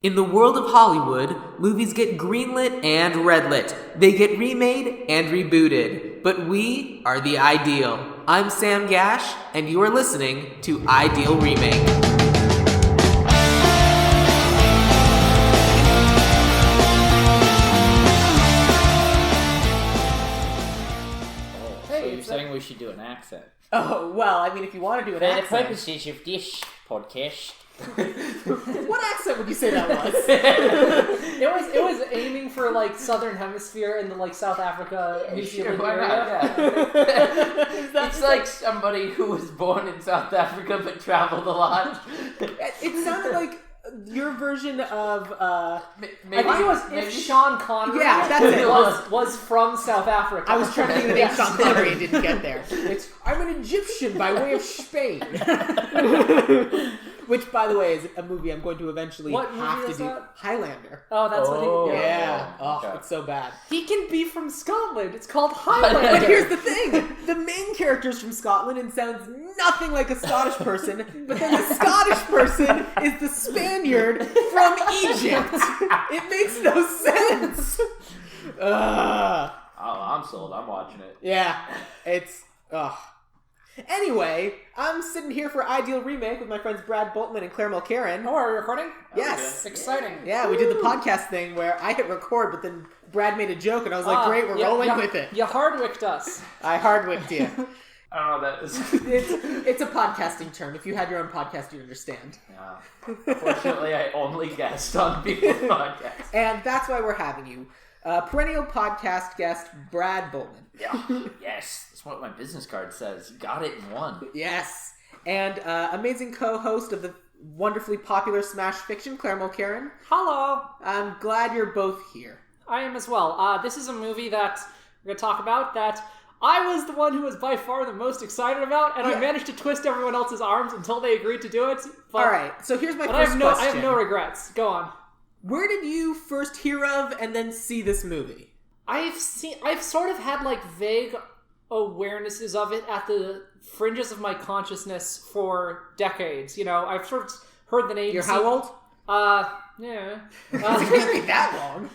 In the world of Hollywood, movies get greenlit and redlit. They get remade and rebooted. But we are the ideal. I'm Sam Gasch, and you are listening to Ideal Remake. So you're saying we should do an accent? Oh, well, I mean, if you want to do an For accent... the purposes of this podcast... What accent would you say that was? It was aiming for like Southern Hemisphere and the like South Africa, New Zealand area. It's like somebody who was born in South Africa but traveled a lot. It sounded like your version of I think it was if Sean Connery was from South Africa. I was trying to think of the name Sean Connery and didn't get there. I'm an Egyptian by way of Spain. Which, by the way, is a movie I'm going to eventually have to do. That? Highlander. Oh, that's what he... Yeah. Oh, it's so bad. He can be from Scotland. It's called Highlander. But here's the thing. The main character's from Scotland and sounds nothing like a Scottish person, but then the Scottish person is the Spaniard from Egypt. It makes no sense. Oh, I'm sold. I'm watching it. Yeah. It's... Anyway, I'm sitting here for Ideal Remake with my friends Brad Bultman and Claire Mulkerin. Oh, are we recording? Yes. Exciting. Yeah, we did the podcast thing where I hit record, but then Brad made a joke, and I was like, great, we're rolling with it. You hardwicked us. I hardwicked you. I don't know what that is. It's a podcasting term. If you had your own podcast, you'd understand. Yeah. Unfortunately, I only guest on people's podcasts. And that's why we're having you. Perennial podcast guest, Brad Bultman. Yeah. Yes. That's what my business card says. You got it in one. Yes. And amazing co-host of the wonderfully popular Smash Fiction, Claire Mulkerin. Hello. I'm glad you're both here. I am as well. This is a movie that we're going to talk about that I was the one who was by far the most excited about, and I managed to twist everyone else's arms until they agreed to do it. But, all right, so here's my first question. I have no regrets. Go on. Where did you first hear of and then see this movie? I've sort of had like vague awarenesses of it at the fringes of my consciousness for decades. You know, I've sort of heard the name. You're how old? Yeah. It can't be that long.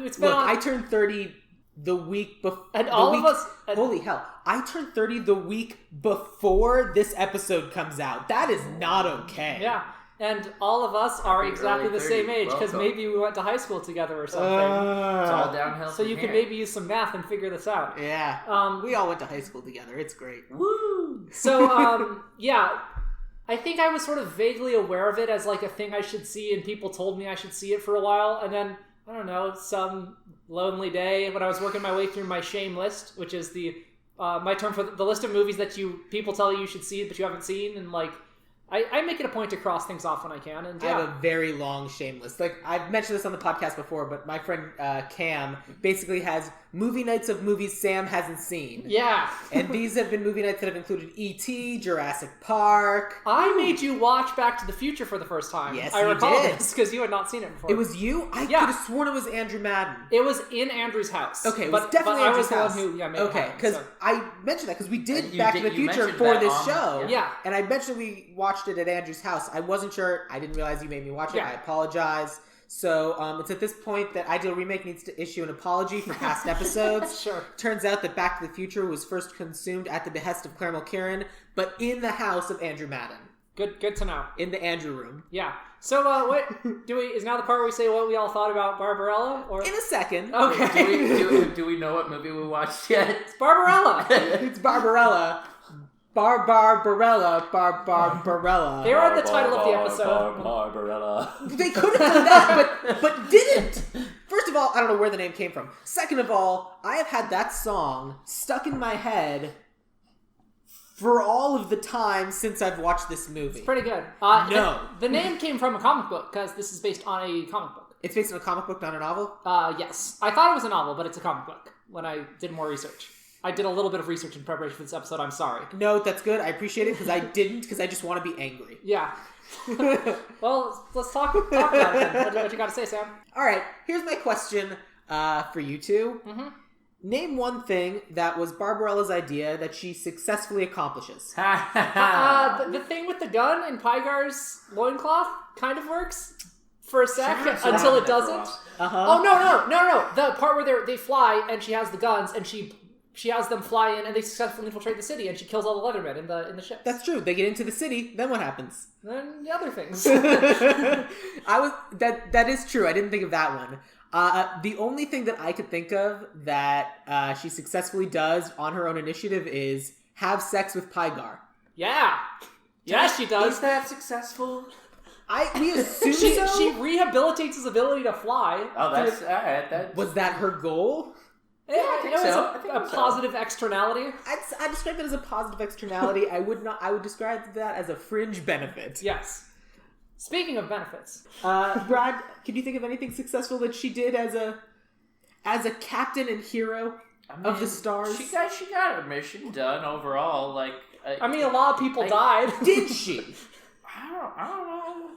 It's been Look, I turned 30 the week before. And all of us... Holy hell. I turned 30 the week before this episode comes out. That is not okay. Yeah. And all of us are exactly the same age, because maybe we went to high school together or something. It's all downhill. So you can maybe use some math and figure this out. Yeah. We all went to high school together. It's great. Woo! So, yeah. I think I was sort of vaguely aware of it as like a thing I should see, and people told me I should see it for a while. And then, I don't know, some lonely day when I was working my way through my shame list, which is the my term for the list of movies that people tell you should see but you haven't seen, and like I make it a point to cross things off when I can. And I have a very long shame list. Like, I've mentioned this on the podcast before, but my friend Cam basically has movie nights of movies Sam hasn't seen. Yeah. And these have been movie nights that have included E.T., Jurassic Park. I made you watch Back to the Future for the first time. Yes, I you recall did. this because you had not seen it before. It was you? I could have sworn it was Andrew Madden. It was in Andrew's house. Okay, it was definitely Andrew's house. I was the one who made it because I mentioned that because we did Back to the Future for this show. Yeah. And I mentioned we watched it at Andrew's house. I wasn't sure. I didn't realize you made me watch it. Yeah. I apologize. So it's at this point that Ideal Remake needs to issue an apology for past episodes. Sure. Turns out that Back to the Future was first consumed at the behest of Claire Mulkerin, but in the house of Andrew Madden. Good to know. In the Andrew room. Yeah. So what is now the part where we say what we all thought about Barbarella? Or in a second. Okay. Do we know what movie we watched yet? It's Barbarella. It's Barbarella. Bar-bar-barella, bar-bar-barella. They were the title of the episode. Barbarella. They could have done that, but didn't. First of all, I don't know where the name came from. Second of all, I have had that song stuck in my head for all of the time since I've watched this movie. It's pretty good. No. The name came from a comic book, because this is based on a comic book. It's based on a comic book, not a novel? Yes. I thought it was a novel, but it's a comic book when I did more research. I did a little bit of research in preparation for this episode. I'm sorry. No, that's good. I appreciate it because I didn't, because I just want to be angry. Yeah. Well, let's talk about it then. What you got to say, Sam? All right. Here's my question for you two. Mm-hmm. Name one thing that was Barbarella's idea that she successfully accomplishes. The thing with the gun in Pygar's loincloth kind of works. for a sec Sure, until it for a doesn't. while. Oh no! The part where they fly and she has the guns and she has them fly in and they successfully infiltrate the city and she kills all the Leathermen in the ship. That's true. They get into the city, then what happens? Then the other things. That is true. I didn't think of that one. The only thing that I could think of that she successfully does on her own initiative is have sex with Pygar. Yeah, she does. Is that successful? We assume She so. rehabilitates his ability to fly. Oh, that's all right. Was that her goal? Yeah, I think it was so. I think a so. positive extradicality. I describe it as a positive externality. I would describe that as a fringe benefit. Yes. Speaking of benefits, Brad, can you think of anything successful that she did as a captain and hero of the stars? She got her mission done overall. Like, I mean, a lot of people died. Did she? I don't know.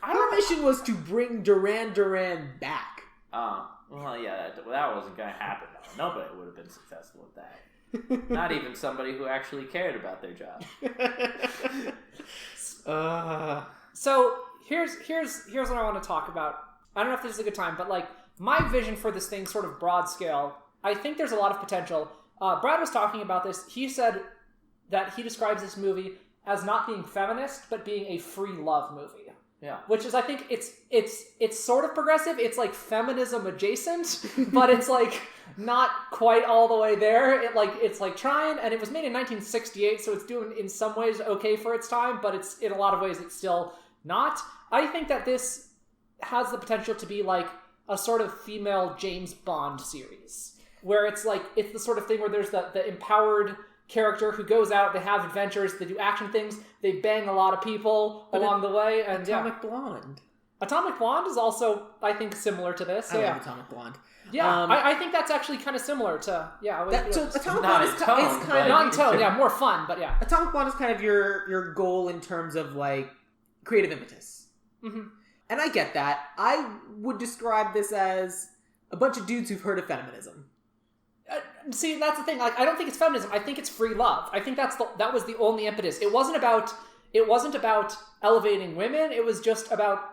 Her mission was to bring Duran Duran back. Well, yeah, that wasn't going to happen, though. Nobody would have been successful with that. Not even somebody who actually cared about their job. So here's what I want to talk about. I don't know if this is a good time, but like my vision for this thing, sort of broad scale, I think there's a lot of potential. Brad was talking about this. He said that he describes this movie as not being feminist, but being a free love movie. Yeah. Which is, I think, it's sort of progressive. It's like feminism adjacent, but it's like not quite all the way there. It's like trying, and it was made in 1968, so it's doing in some ways okay for its time, but it's in a lot of ways it's still not. I think that this has the potential to be like a sort of female James Bond series, where it's like it's the sort of thing where there's the empowered character who goes out, they have adventures, they do action things, they bang a lot of people along the way, and Atomic Blonde. Atomic Blonde is also, I think, similar to this. I love Atomic Blonde. Yeah, I think that's actually kind of similar to So Atomic Not Blonde in is tone, kind of not in tone, yeah, more fun, but yeah. Atomic Blonde is kind of your goal in terms of like creative impetus. Mm-hmm. And I get that. I would describe this as a bunch of dudes who've heard of feminism. See, that's the thing. Like, I don't think it's feminism. I think it's free love. I think that was the only impetus. It wasn't about elevating women. It was just about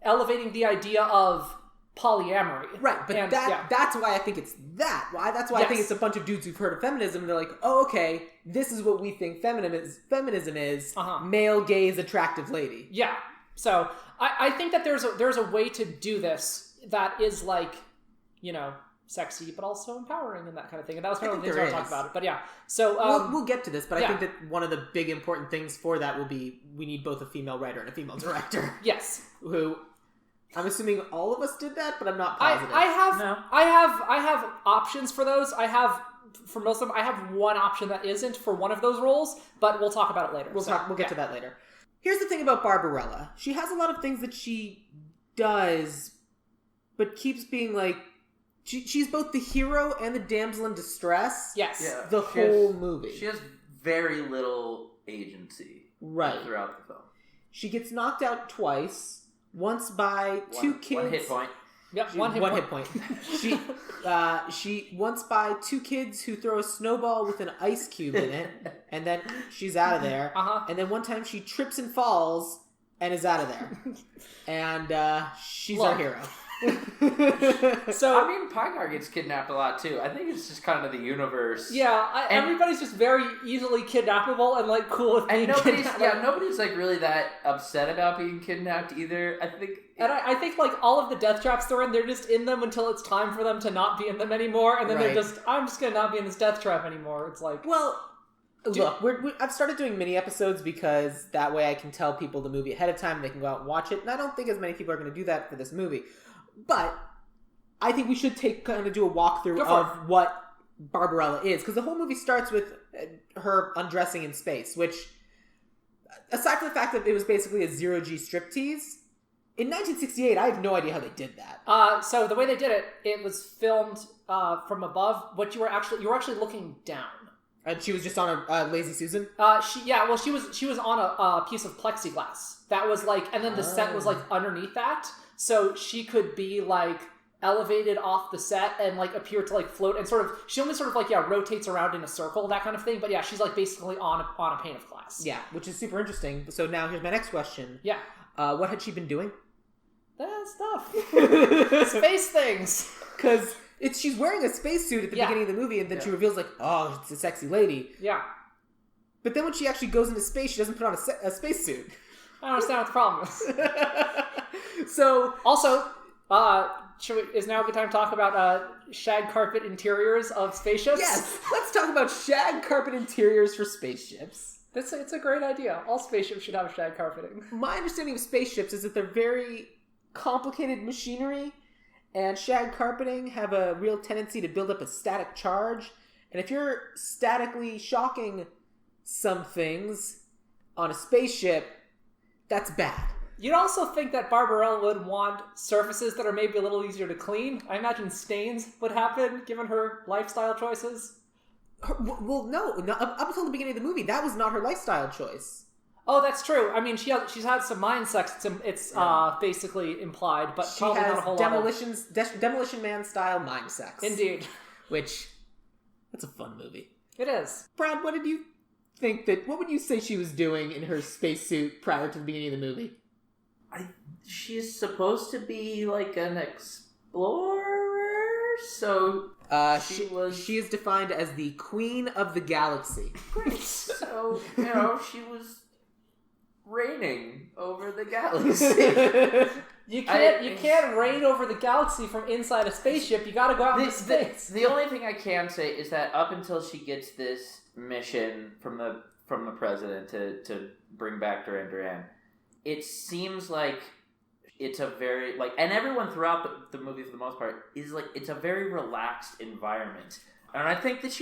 elevating the idea of polyamory. Right, but that's why I think it's that. That's why I think it's a bunch of dudes who've heard of feminism. And they're like, oh, okay, this is what we think feminism is. Male, gaze, attractive lady. Yeah. So I think that there's a way to do this that is like, sexy, but also empowering and that kind of thing. And that was kind of the things I talked about it. But yeah, so we'll get to this. But I think that one of the big important things for that will be we need both a female writer and a female director. Yes, who I'm assuming all of us did that, but I'm not positive. I have options for those. I have for most of them. I have one option that isn't for one of those roles, but we'll talk about it later. We'll get to that later. Here's the thing about Barbarella. She has a lot of things that she does, but keeps being like. She's both the hero and the damsel in distress. Yes. Yeah, the whole movie. She has very little agency throughout the film. She gets knocked out twice. Once by two kids. One hit point. Yep, one hit point. She once by two kids who throw a snowball with an ice cube in it, and then she's out of there. And then one time she trips and falls and is out of there. And she's our hero. So I mean, Pygar gets kidnapped a lot too. I think it's just kind of the universe. Yeah, everybody's just very easily kidnappable and like cool with being kidnapped. Yeah, nobody's like really that upset about being kidnapped either. I think, and I think like all of the death traps they're in, they're just in them until it's time for them to not be in them anymore, and then they're just, I'm just gonna not be in this death trap anymore. It's like, well. Look, I've started doing mini episodes because that way I can tell people the movie ahead of time. They can go out and watch it, and I don't think as many people are going to do that for this movie. But I think we should do a walkthrough of what Barbarella is, because the whole movie starts with her undressing in space, which, aside from the fact that it was basically a zero-G striptease, in 1968, I have no idea how they did that. So the way they did it, it was filmed from above, but you were actually looking down. And she was just on a Lazy Susan? She was on a piece of plexiglass. That was like, and then the set was like underneath that. So she could be like elevated off the set and like appear to like float and she only rotates around in a circle, that kind of thing. But yeah, she's like basically on a pane of glass. Yeah, which is super interesting. So now here's my next question. Yeah. What had she been doing? That stuff. Space things. Because she's wearing a spacesuit at the beginning of the movie, and then she reveals, like, oh, it's a sexy lady. Yeah. But then when she actually goes into space, she doesn't put on a spacesuit. I don't understand what the problem is. So... Also, is now a good time to talk about shag carpet interiors of spaceships? Yes! Let's talk about shag carpet interiors for spaceships. It's a great idea. All spaceships should have shag carpeting. My understanding of spaceships is that they're very complicated machinery, and shag carpeting have a real tendency to build up a static charge. And if you're statically shocking some things on a spaceship, that's bad. You'd also think that Barbarella would want surfaces that are maybe a little easier to clean. I imagine stains would happen, given her lifestyle choices. Well, no. Up until the beginning of the movie, that was not her lifestyle choice. Oh, that's true. I mean, she's had some mind sex. It's basically implied, but she probably has not a whole Demolition Man style mind sex. Indeed. Which, that's a fun movie. It is. Brad, what would you say she was doing in her spacesuit prior to the beginning of the movie? She's supposed to be like an explorer, so she is defined as the queen of the galaxy. Great. So she was reigning over the galaxy. You can't reign over the galaxy from inside a spaceship. You got to go out into space. The only thing I can say is that up until she gets this mission from the president to bring back Duran Duran, it seems like it's a very, like, and everyone throughout the movie for the most part is like, it's a very relaxed environment. And I think that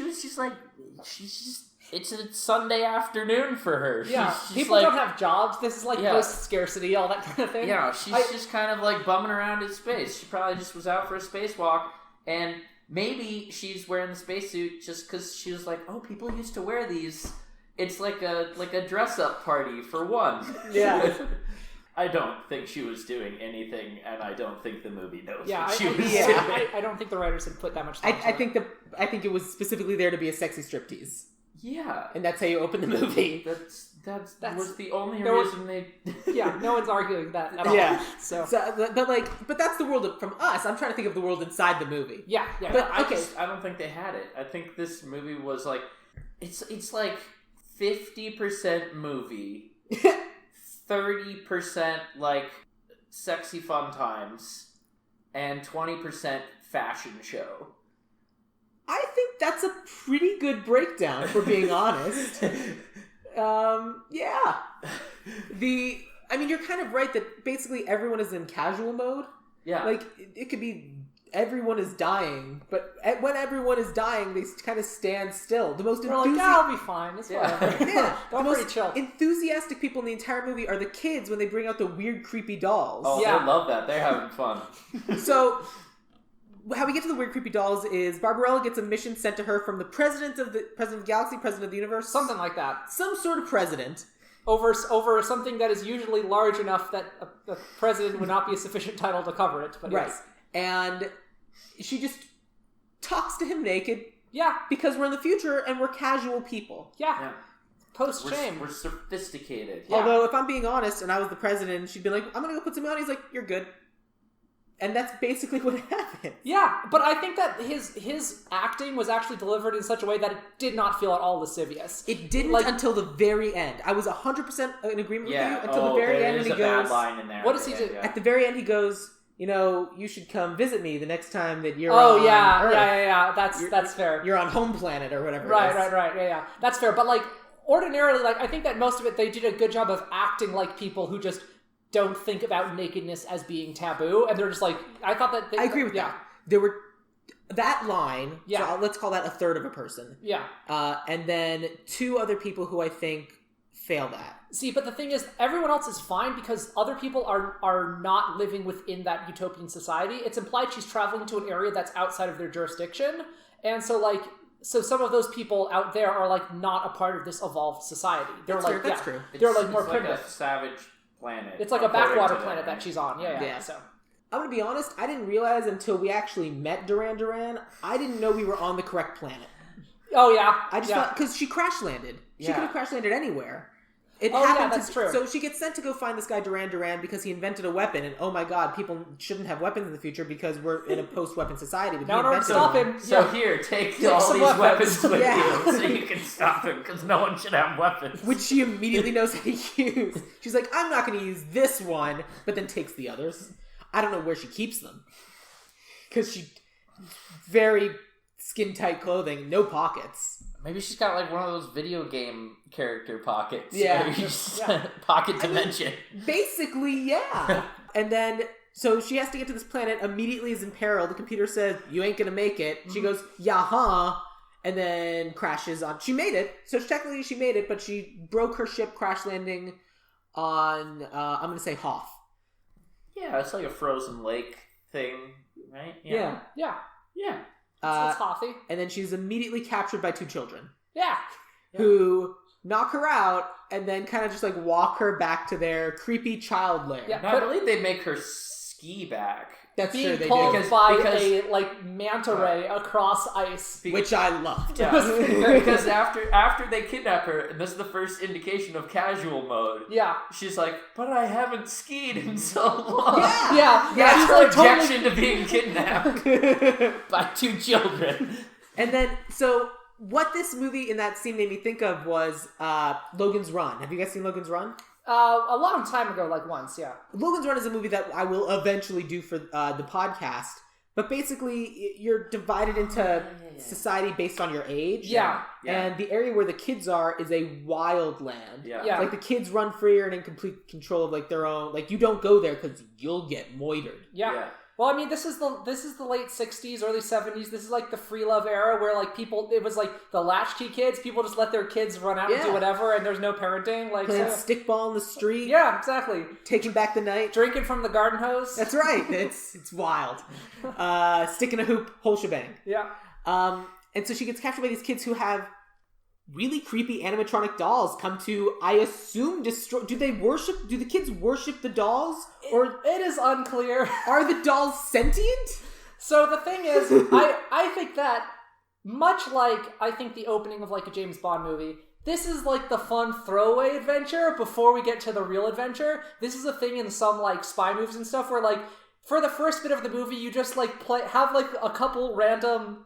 it's a Sunday afternoon for her. Yeah, she's people like, don't have jobs. This is like post-scarcity, all that kind of thing. Yeah, she's just kind of like bumming around in space. She probably just was out for a spacewalk, and maybe she's wearing the spacesuit just because she was like, oh, people used to wear these. It's like a dress-up party for one. Yeah. I don't think she was doing anything, and I don't think the movie knows what she was doing. I don't think the writers had put that much time into it. I think it was specifically there to be a sexy striptease. Yeah. And that's how you open the movie. That was the only reason they... Yeah, no one's arguing that at all. Yeah. So but that's the world from us. I'm trying to think of the world inside the movie. Yeah. But, I don't think they had it. I think this movie was like... It's like 50% movie... 30% like sexy fun times, and 20% fashion show. I think that's a pretty good breakdown, for being honest. Yeah. I mean, you're kind of right that basically everyone is in casual mode. Yeah. Like, it could be everyone is dying, but when everyone is dying, they kind of stand still. The most I'll be fine. It's whatever. Yeah. The most chill. Enthusiastic people in the entire movie are the kids when they bring out the weird, creepy dolls. Oh, yeah. They love that. They're having fun. So, how we get to the weird, creepy dolls is Barbarella gets a mission sent to her from the president of the galaxy, president of the universe, something like that. Some sort of president. Over something that is usually large enough that a president would not be a sufficient title to cover it. But right. Yes. And she just talks to him naked. Yeah. Because we're in the future and we're casual people. Yeah. Post-shame. We're sophisticated. Yeah. Although, if I'm being honest, and I was the president, she'd be like, I'm going to go put something on. He's like, you're good. And that's basically what happened. Yeah, but I think that his acting was actually delivered in such a way that it did not feel at all lascivious. It didn't until the very end. I was 100% in agreement with you until the very end. And he goes, bad line in there. What does he do? At the very end, he goes, you should come visit me the next time that you're on Earth. Yeah. That's fair. You're on home planet or whatever. Right. Yeah. That's fair. But ordinarily, I think that most of it, they did a good job of acting like people who just don't think about nakedness as being taboo, and they're just like, I thought that... I agree with that. There were... That line, so let's call that a third of a person. Yeah. And then two other people who I think fail that. See, but the thing is, everyone else is fine because other people are not living within that utopian society. It's implied she's traveling to an area that's outside of their jurisdiction, and so some of those people out there are not a part of this evolved society. They're that's true. They're more primitive. A savage planet. It's like a backwater planet that she's on. Yeah. So I'm gonna be honest. I didn't realize until we actually met Duran Duran. I didn't know we were on the correct planet. Oh yeah. I just thought because she crash landed. She could have crash landed anywhere. It Oh, yeah, happened that's true. So she gets sent to go find this guy Duran Duran because he invented a weapon, and oh my god, people shouldn't have weapons in the future because we're in a post-weapon society. But Now in order to he stop invented him, So here, take all some these weapons with Yeah. you so you can stop him, because no one should have weapons. which she immediately knows how to use. She's like, I'm not going to use this one, but then takes the others. I don't know where she keeps them. Because she... Very skin-tight clothing, no pockets. Maybe she's got like one of those video game character pockets. Yeah. Where you just Yeah. pocket dimension. Basically, yeah. And then, so she has to get to this planet, immediately is in peril. The computer says, you ain't gonna make it. She goes, yeah, and then crashes on... She made it, so technically she made it, but she broke her ship crash landing on, I'm gonna say Hoth. Yeah, it's like a frozen lake thing, right? Yeah. yeah. Yeah. It's Hothy. And then she's immediately captured by two children. Yeah. Who knock her out and then kind of just like walk her back to their creepy child lair. Yeah. Now, I believe they make her ski back. That's Being true, they pulled do. by a manta ray across ice. Which I loved. Yeah, because after they kidnap her, and this is the first indication of casual mode, Yeah. she's like, but I haven't skied in so long. Yeah. Yeah, She's That's her like totally... objection to being kidnapped by two children. And then, so what this movie in that scene made me think of was Logan's Run. Have you guys seen Logan's Run? a long time ago, like once, yeah. Logan's Run is a movie that I will eventually do for the podcast. But basically, you're divided into society based on your age. Yeah. And the area where the kids are is a wild land. Yeah. Yeah. Like, the kids run freer and in complete control of, like, their own... Like, you don't go there because you'll get moitered. Yeah. Well, I mean, this is the late 60s, early 70s. This is like the free love era where like people, it was like the latchkey kids. People just let their kids run out and do whatever, and there's no parenting. Like Playing stickball in the street. Yeah, exactly. Taking back the night. Drinking from the garden hose. That's right. It's wild. Sticking a hoop, whole shebang. Yeah. And so she gets captured by these kids who have really creepy animatronic dolls come to, I assume, destroy... Do the kids worship the dolls? Or It is unclear. are the dolls sentient? So the thing is, I think that, much like I think the opening of like a James Bond movie, this is like the fun throwaway adventure before we get to the real adventure. This is a thing in some like spy movies and stuff where like, for the first bit of the movie, you just like have like a couple random,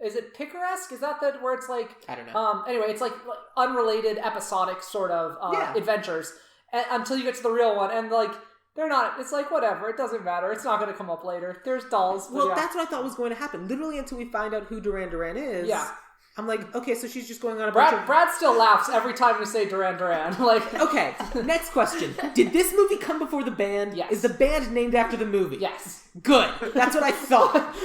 is it picaresque? Is that where it's like... I don't know. Anyway, it's like unrelated, episodic sort of adventures until you get to the real one. And like, they're not... It's like, whatever. It doesn't matter. It's not going to come up later. There's dolls. Well, that's what I thought was going to happen. Literally until we find out who Duran Duran is. Yeah. I'm like, okay, so she's just going on a bunch of... Brad still laughs every time we say Duran Duran. Like, Okay, next question. Did this movie come before the band? Yes. Is the band named after the movie? yes. Good. That's what I thought.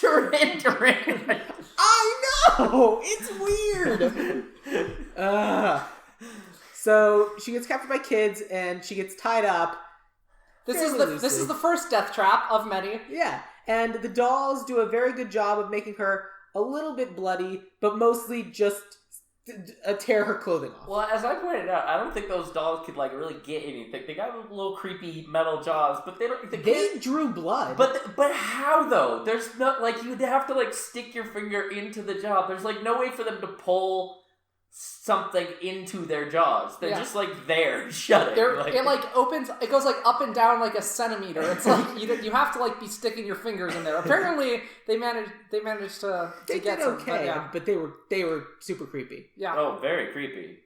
Duran Duran. I know! It's weird! So, she gets captured by kids, and she gets tied up. This is the first death trap of many. Yeah, and the dolls do a very good job of making her a little bit bloody, but mostly just tear her clothing off. Well, as I pointed out, I don't think those dolls could like really get anything. They got little creepy metal jaws, but they don't. They drew blood. But how though? There's no like you'd have to like stick your finger into the jaw. There's like no way for them to pull something into their jaws. They're just like there, shut it. It like opens. It goes like up and down like a centimeter. It's like you have to like be sticking your fingers in there. Apparently, they managed to they get did some, okay, but they were super creepy. Yeah. Oh, very creepy.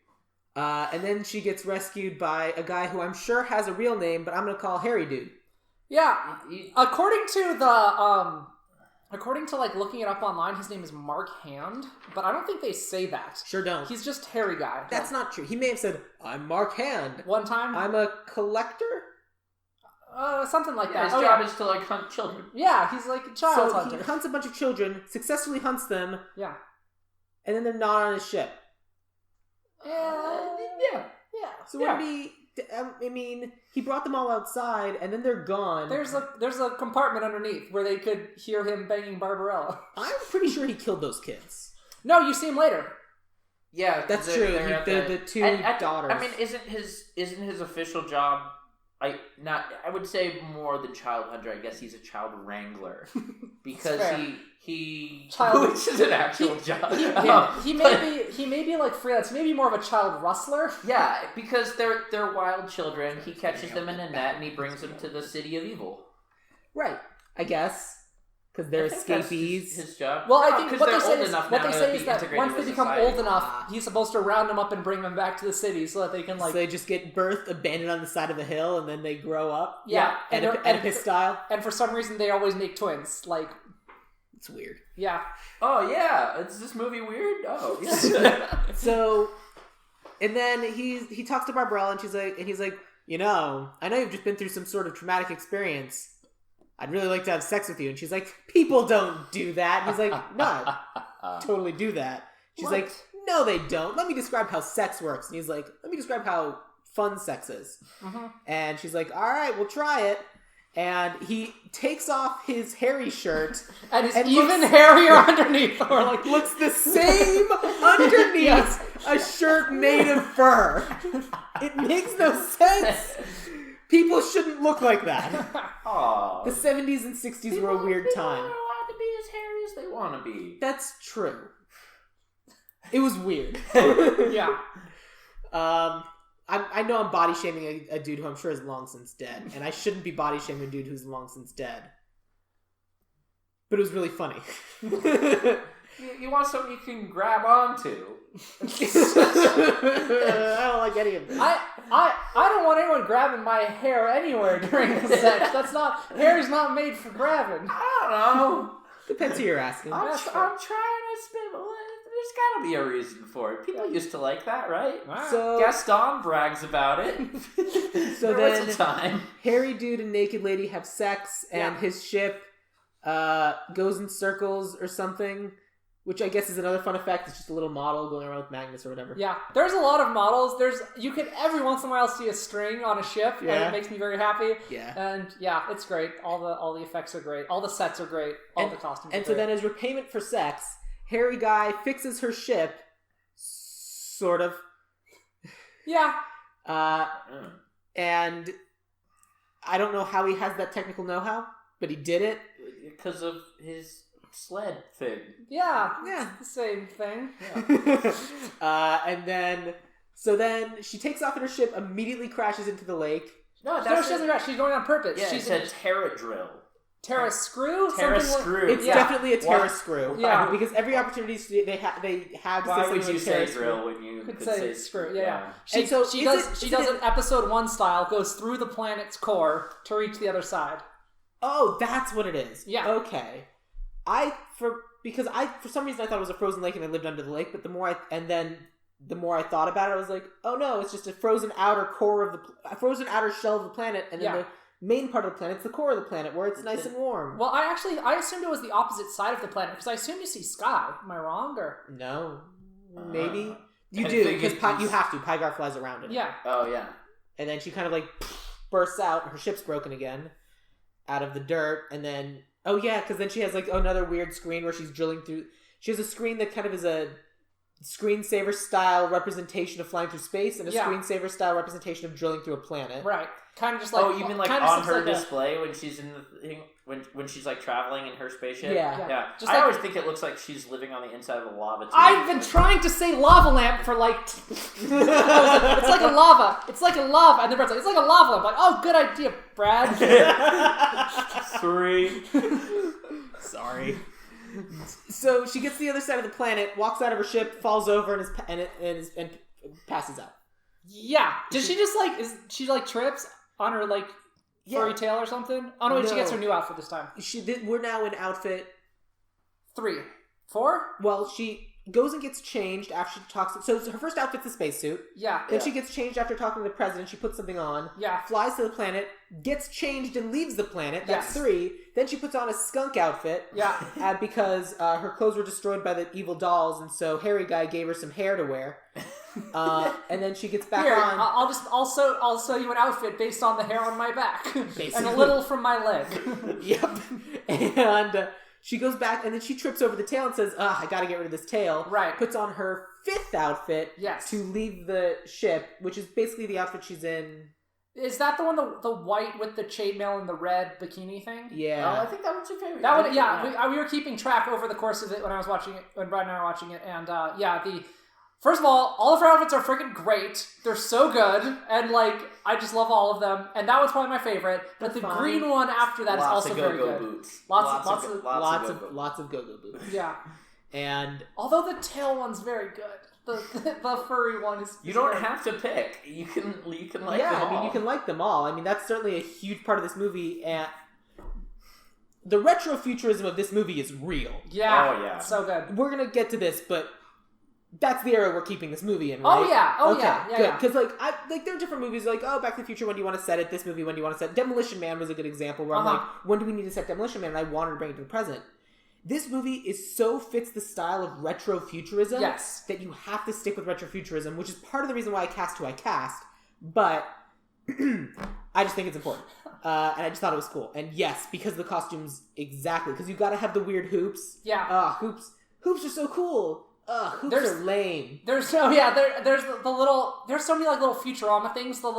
And then she gets rescued by a guy who I'm sure has a real name, but I'm gonna call Harry Dude. Yeah. According to like looking it up online, his name is Mark Hand, but I don't think they say that. Sure don't. He's just Harry guy. That's not true. He may have said, "I'm Mark Hand. One time. I'm a collector." Something like that. His job is to like hunt children. Yeah, he's like a child So hunter. he hunts a bunch of children, successfully hunts them, Yeah. and then they're not on his ship. Yeah. So what did he? I mean, he brought them all outside, and then they're gone. There's a compartment underneath where they could hear him banging Barbarella. I'm pretty sure he killed those kids. No, you see him later. Yeah, That's true. The two daughters. I mean, isn't his official job? I would say more than child hunter. I guess he's a child wrangler. because Fair. he Child- which is an actual job. He may be like freelance. Maybe more of a child rustler. Yeah, because they're wild children. He catches them in a net and he brings them to the city of evil. Right, I guess. Because they're I think that's escapees. his job. Well, I think because what they're they old say is enough what now they to say be is that integrated once they with become society. old enough, he's supposed to round them up and bring them back to the city so that they can So like. they just get birthed, abandoned on the side of a hill, and then they grow up. Yeah, Oedipus style. And for some reason, they always make twins. Like, It's weird. yeah. Oh yeah, is this movie weird? Oh yeah. So, and then he talks to Barbarella, and he's like, I know you've just been through some sort of traumatic experience. I'd really like to have sex with you. And she's like, people don't do that. And he's like, no, I totally do that. She's like, no, they don't. Let me describe how sex works. And he's like, let me describe how fun sex is. Mm-hmm. And she's like, all right, we'll try it. And he takes off his hairy shirt. And it's even hairier underneath. Or like, looks the same underneath a shirt made of fur. It makes no sense. People shouldn't look like that. Aww. The 70s and 60s were a weird time. People are allowed to be as hairy as they want to be. That's true. It was weird. yeah. I know I'm body shaming a dude who I'm sure is long since dead, and I shouldn't be body shaming a dude who's long since dead. But it was really funny. You want something you can grab onto. I don't like any of this. I don't want anyone grabbing my hair anywhere during the sex. Hair is not made for grabbing. I don't know. Depends who you're asking. I'm trying to spin. There's got to be a reason for it. People used to like that, right? So Gaston brags about it. So there then was a time. hairy dude and naked lady have sex, and his ship goes in circles or something. Which I guess is another fun effect. It's just a little model going around with magnets or whatever. Yeah, there's a lot of models. You can every once in a while see a string on a ship, and it makes me very happy. Yeah. And yeah, it's great. All the effects are great. All the sets are great. All the costumes are And great. so then as repayment for sex, hairy guy fixes her ship, sort of. Yeah. And I don't know how he has that technical know-how, but he did it. Because of his sled thing. Yeah. Yeah. It's the same thing. Yeah. And then she takes off in her ship, immediately crashes into the lake. No, she doesn't crash. She's going on purpose. Yeah, She's it's a Terra drill. Terra screw? Terra Something screw. It's definitely a Terra screw. Yeah. Because every opportunity they have to Why say would something you like say Terra drill when you could could say screw. Yeah. And so She does an episode 1 style, goes through the planet's core to reach the other side. Oh, that's what it is. Yeah. Okay. Because for some reason I thought it was a frozen lake and I lived under the lake, but the more I thought about it, I was like, oh no, it's just a frozen outer frozen outer shell of the planet, and then the main part of the planet's the core of the planet where it's nice and warm. Well, I assumed it was the opposite side of the planet because I assumed you see sky. Am I wrong or? No, maybe you I do think because you have to. Pygar flies around it. Yeah. Oh yeah. And then she kind of like bursts out, and her ship's broken again out of the dirt, and then because then she has like another weird screen where she's drilling through. She has a screen that kind of is a screensaver style representation of flying through space, and a screensaver style representation of drilling through a planet. Right. Kind of just like. Oh, you mean like on her display when she's in the thing when she's like traveling in her spaceship? Yeah. Just I always think it looks like she's living on the inside of a lava tube. I've been trying to say lava lamp for like. It's like a lava. It's like a lava, and the Brad's like, it's like a lava lamp. Like, oh, good idea, Brad. 3. Sorry. So she gets to the other side of the planet, walks out of her ship, falls over, and passes out. Yeah. Does she just like she trips on her like furry tail or something? Oh no, wait, she gets her new outfit this time. We're now in outfit 3, 4. Well, she goes and gets changed after she talks. So her first outfit's the spacesuit. Yeah. Then she gets changed after talking to the president. She puts something on. Yeah. Flies to the planet. Gets changed and leaves the planet. That's 3. Then she puts on a skunk outfit. Yeah. Because her clothes were destroyed by the evil dolls, and so hairy guy gave her some hair to wear. And then she gets back on. I'll sew you an outfit based on the hair on my back and a little from my leg. Yep. And she goes back, and then she trips over the tail and says, I gotta get rid of this tail. Right. Puts on her 5th outfit to leave the ship, which is basically the outfit she's in Is that the one, the white with the chainmail and the red bikini thing? Yeah. Oh, I think that was your favorite. That one, yeah. We were keeping track over the course of it when I was watching it, when Brad and I were watching it, and first of all of her outfits are freaking great. They're so good, and like I just love all of them. And that one's probably my favorite. But the green one after that is also very good. Boots. Lots of go-go boots. Yeah. And although the tail one's very good. The furry one is. You don't have to pick. You can like them all. Yeah, I mean, you can like them all. I mean, that's certainly a huge part of this movie. And the retrofuturism of this movie is real. Yeah. Oh yeah. So good. We're gonna get to this, but that's the era we're keeping this movie in, right? Oh yeah. Oh okay, yeah. Good. Because there are different movies like Back to the Future. When do you want to set it? This movie. When do you want to set it? Demolition Man was a good example where I'm like, when do we need to set Demolition Man? And I wanted to bring it to the present. This movie fits the style of retrofuturism that you have to stick with retrofuturism, which is part of the reason why I cast who I cast. But I just think it's important. And I just thought it was cool. And yes, because of the costumes, exactly. Because you've got to have the weird hoops. Yeah. Hoops are so cool. Hoops are lame. There's the little. There's so many like little Futurama things. The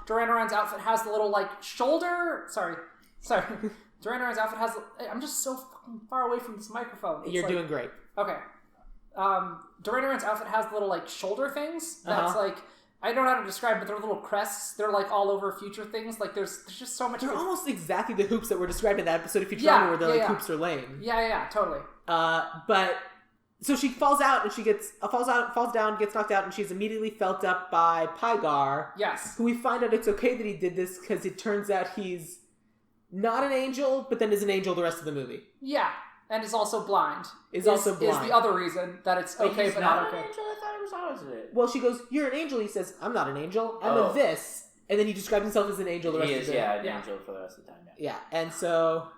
Duran Duran's outfit has the little like shoulder. Sorry. Duran Duran's outfit has. I'm just so fucking far away from this microphone. You're doing great. Okay. Duran Duran's outfit has little like shoulder things. That's like I don't know how to describe, but they're little crests. They're like all over future things. Like there's just so much. They're almost exactly the hoops that were described in that episode of Futurama, where the hoops are lame. Yeah, totally. But. So she falls out and she falls down, gets knocked out, and she's immediately felt up by Pygar. Yes. Who we find out it's okay that he did this because it turns out he's not an angel, but then is an angel the rest of the movie. Yeah, and is also blind. Is also blind. Is the other reason that it's okay, but not okay. An angel? I thought it was opposite. Well, she goes, "You're an angel." He says, "I'm not an angel. I'm a this," and then he describes himself as an angel the rest of the time. An angel for the rest of the time. Yeah, and so.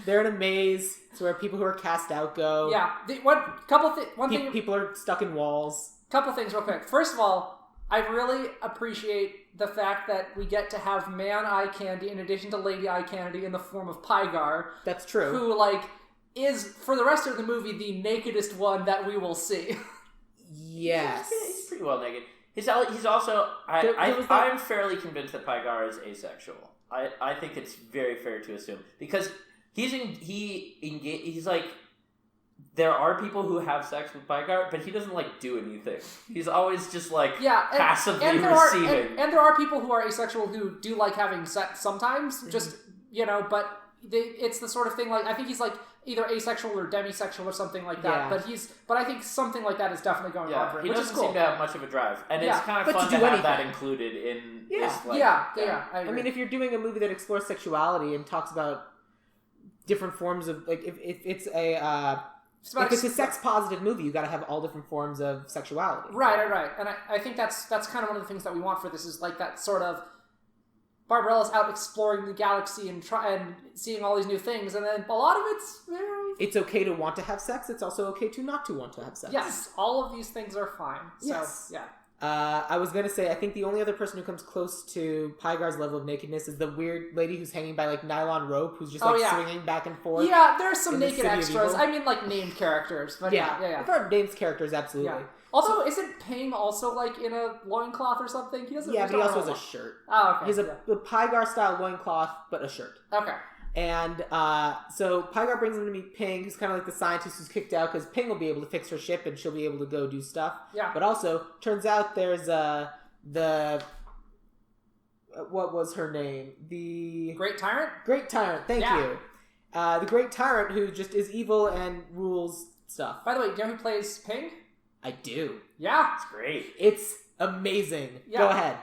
They're in a maze. It's where people who are cast out go. Yeah. People are stuck in walls. Couple things real quick. First of all, I really appreciate the fact that we get to have man eye candy in addition to lady eye candy in the form of Pygar. That's true. Who, like, is, for the rest of the movie, the nakedest one that we will see. Yes. He's pretty well naked. He's also... I'm fairly convinced that Pygar is asexual. I think it's very fair to assume because he's like there are people who have sex with Pygar, but he doesn't like do anything. He's always just like passively receiving. And there are people who are asexual who do like having sex sometimes, just but it's the sort of thing like I think he's like either asexual or demisexual or something like that. Yeah. But I think something like that is definitely going on for him. He which doesn't is cool. seem to have much of a drive, and it's kind of fun to have that included in this. Like, I mean, if you're doing a movie that explores sexuality and talks about different forms of if it's a sex positive movie, you got to have all different forms of sexuality. Right. And I think that's kind of one of the things that we want for this is like that sort of. Barbarella's out exploring the galaxy and seeing all these new things, and then a lot of it's very... It's okay to want to have sex. It's also okay to not to want to have sex. Yes, all of these things are fine. Yes. So, yeah. I was going to say, I think the only other person who comes close to Pygar's level of nakedness is the weird lady who's hanging by, like, nylon rope, who's just, swinging back and forth. Yeah, there's some naked extras. I mean, like, named characters. But yeah. If our named characters, absolutely. Yeah. Also, isn't Ping also, like, in a loincloth or something? He doesn't. Yeah, but he also has a shirt. Oh, okay. He's a Pygar-style loincloth, but a shirt. Okay. And so Pygar brings him to meet Ping, who's kind of like the scientist who's kicked out, because Ping will be able to fix her ship, and she'll be able to go do stuff. Yeah. But also, turns out there's the... what was her name? The... Great Tyrant? Great Tyrant, thank you. The Great Tyrant, who just is evil and rules stuff. By the way, do you know who plays Ping? I do. Yeah. It's great. It's amazing. Yeah. Go ahead.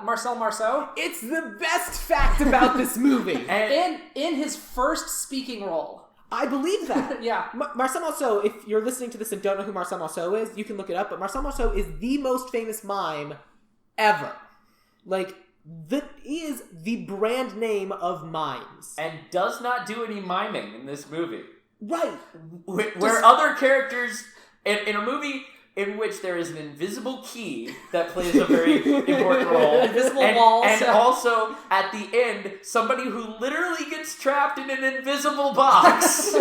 Marcel Marceau. It's the best fact about this movie. And in his first speaking role. I believe that. Yeah. Marcel Marceau, if you're listening to this and don't know who Marcel Marceau is, you can look it up, but Marcel Marceau is the most famous mime ever. Like, he is the brand name of mimes. And does not do any miming in this movie. Right. Where other characters... In a movie in which there is an invisible key that plays a very important role. Invisible walls. And also, at the end, somebody who literally gets trapped in an invisible box.